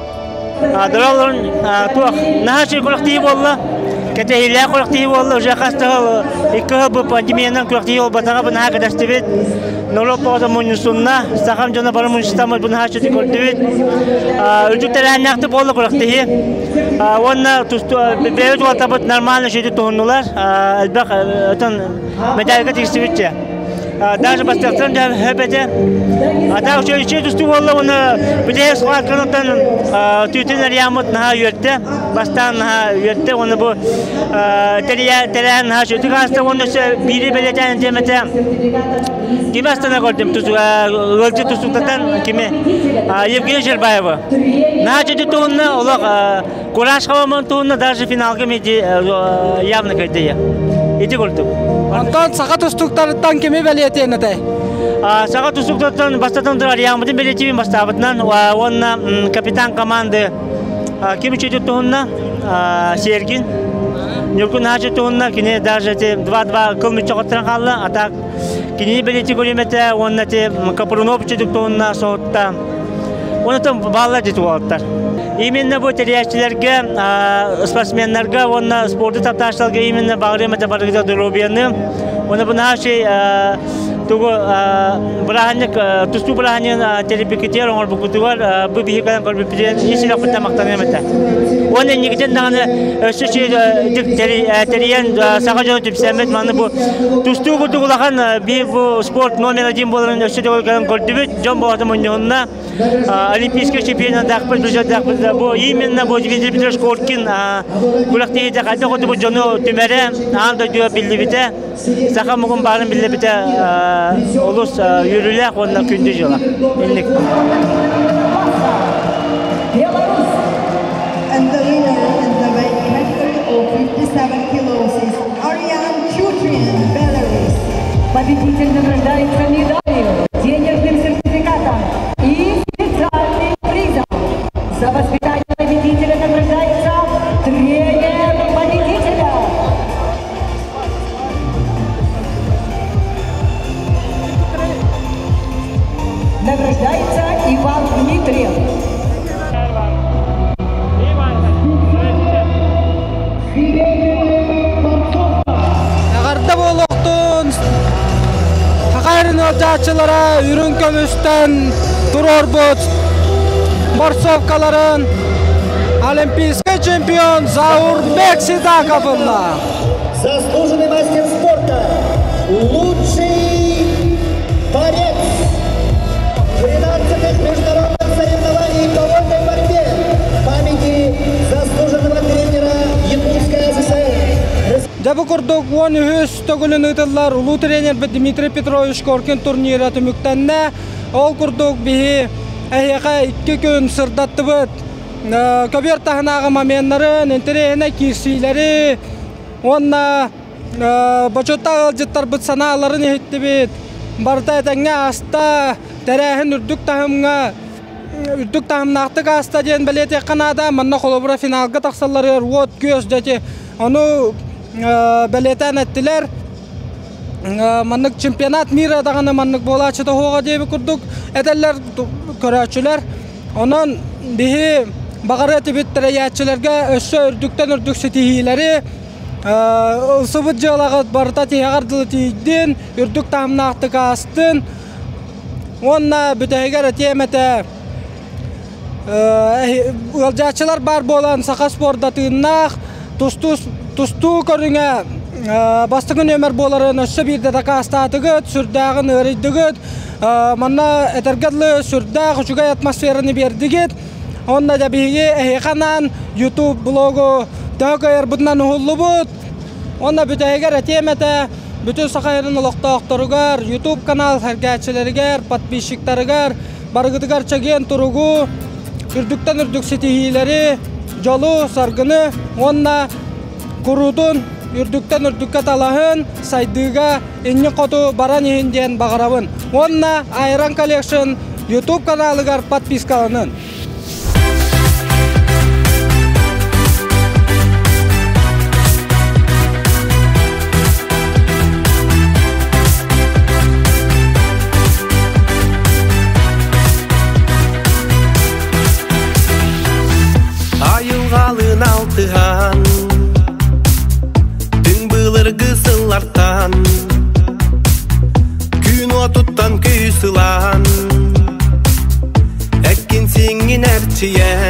Адыраларын туақ нағашы күріқтейі болла. Кәте хилия күріқтейі болла. Уже қастығы екі бұл пандемиядан күріқтейі ол батаға бұна қадасты бет. Нұрып бағыда мұнысынна. Сақам жана бары мұнысыстамыз бұна қашыты көрді бет. Үлдіктер әнәқті болла күріқтейі. Онна бәйі туалта бұт нормально шейді тұғынылар. Әлбәқ өтін медальға тегісті бетте. Даже бастықтырым да хөбәте. Ата үші түсті болы оны бүдәйі сұғат қанықтан түйтін әриямыт наға үйетті. Бастан наға үйетті. Оны бұл тәрәйін наға шөті қасты. Оны бірі бәлетән теметі. Кеме астана көрдім өлді тұстықтан кеме? Евгений Жербаева. Наға шөті тұғынны олық Кураж қавамын тұғынны даже финалға меді явны көйдейі. Еті көрдім.
Антон саға тұстықтарыттан кеме бәлетені дәй?
Саға тұстықтарыттан бастатындыр ариямыдың бәлетевін бастабытынан. Онына капитан команды кем үшеті тұғынна Сергин. Нүркін хачы тұғынна кене даже 2-2 кылмыт жоғыттыран қалды. Атақ кене бәлеті көріметі онына Капырунов үшеті тұғынна соғытта. Онытын балалар жеті олаттар. Именно bu teriyatçilerge, sportsmenlerge, ona sportu taptaşlarga imенно bağırımete barıgıda durubiyanı. Ona bu her şey tuğu bırahanlık, tustu bırahanlık teripikitiyer, onlar bu kutuvar, bu bihikadan korbipiyen, iyisi lafıtta maktanıyamete. Ona nikiden dağını şu şey teriyen sağacağını tüpsemet, manı bu tustu kutuğulakan bir bu sport номер 1 bolanın öşede olgadan kortubit, John Boğaz'ın oynuğuna Олимпийский чемпионат дақпыл, бюджет дақпыл, bu именно bu Дмитрий Петрович Коркин, kulaktiği de kayda kodu bu jonu tümere, anda diyor bildi bite, sakın bugün bağırın bildi bite, olus yürüler, onunla kündüz yola. İnlik.
And the winner in the weight category of 57 kilos is Ariane Chutrian, Belarus.
Победитель награждается медалью, денежным сертификатом и специальным призом. За воспитание победителя награждается тренер победителя. Награждается Иван Дмитриев.
Ағарда болуқтың қағайрын өлжатшылары үрін көмістен тұрор бұд борцовкаларын олимпийский чемпион Заурбек Сидақовна.
Заслуженный мастер спорта, лучший борец 12-х международных соревнований по вольной борьбе памяти заслуженного тренера Якутской ССР.
Дәбі күрдік 13 төгілін ұйтылар ұлы тренер Дмитрий Петрович Коркин турнирі түміктенне. Ол күрдік бігі әйеға 2 күн сырдатты бұд. Көбер тағынағы маменларын, интерейіне кирсейлері, онна бачоттағы жыттар бұд саналарын ехетті бет. Барда әтәңе аста, тәрәхін үрдік тағымнақтық аста ден білеті қанада, манна қолыбыра финалға тақсалары от көз дәте. Оны бәлетән әттілер. Маннық чемпионат мира дағаны маннық болачыда хоға дейбі күрдік. Әдәлер көрәчілер. Онын бігі бағары әті біттірі ятчыларға өссі үрдіктен үрдік сетихилері. Сыбыт жалағыт барыта тегардылы тейден, үрдік тамнақты кастын. Онна бүтәйгер теметі ылжачылар бар болан сақа спорда тыыннақ, тусту көріңе бастығын өмір боларын өсі бірді дақастатығыт, сүрдағын өрейдігіт, манна әтергідлі сүрдақ үшігай атмосфераны бердігіт. Онна да бігі әйқанан YouTube блогу дәугайыр бұдынан ұғылы бұд. Онна бүтәйгер теметі bütün сақайырын ұлықтақтарығар, YouTube канал әргәтшілерігер, подписчиктарығар, барғыдығар чаген тұруғу, үрдіктен үрдік сетихилері, жолу, сарғыны, онна құрудың үрдіктен үрдікке талағын, сайдыға инні қоту баран ехінден бағарабын. Онна Айран Collection YouTube каналығар подпискаланын.
Ayılğalın altıhan Dün bılır gısılartan Gün otuttan köy sılan Ekkin singin erçiye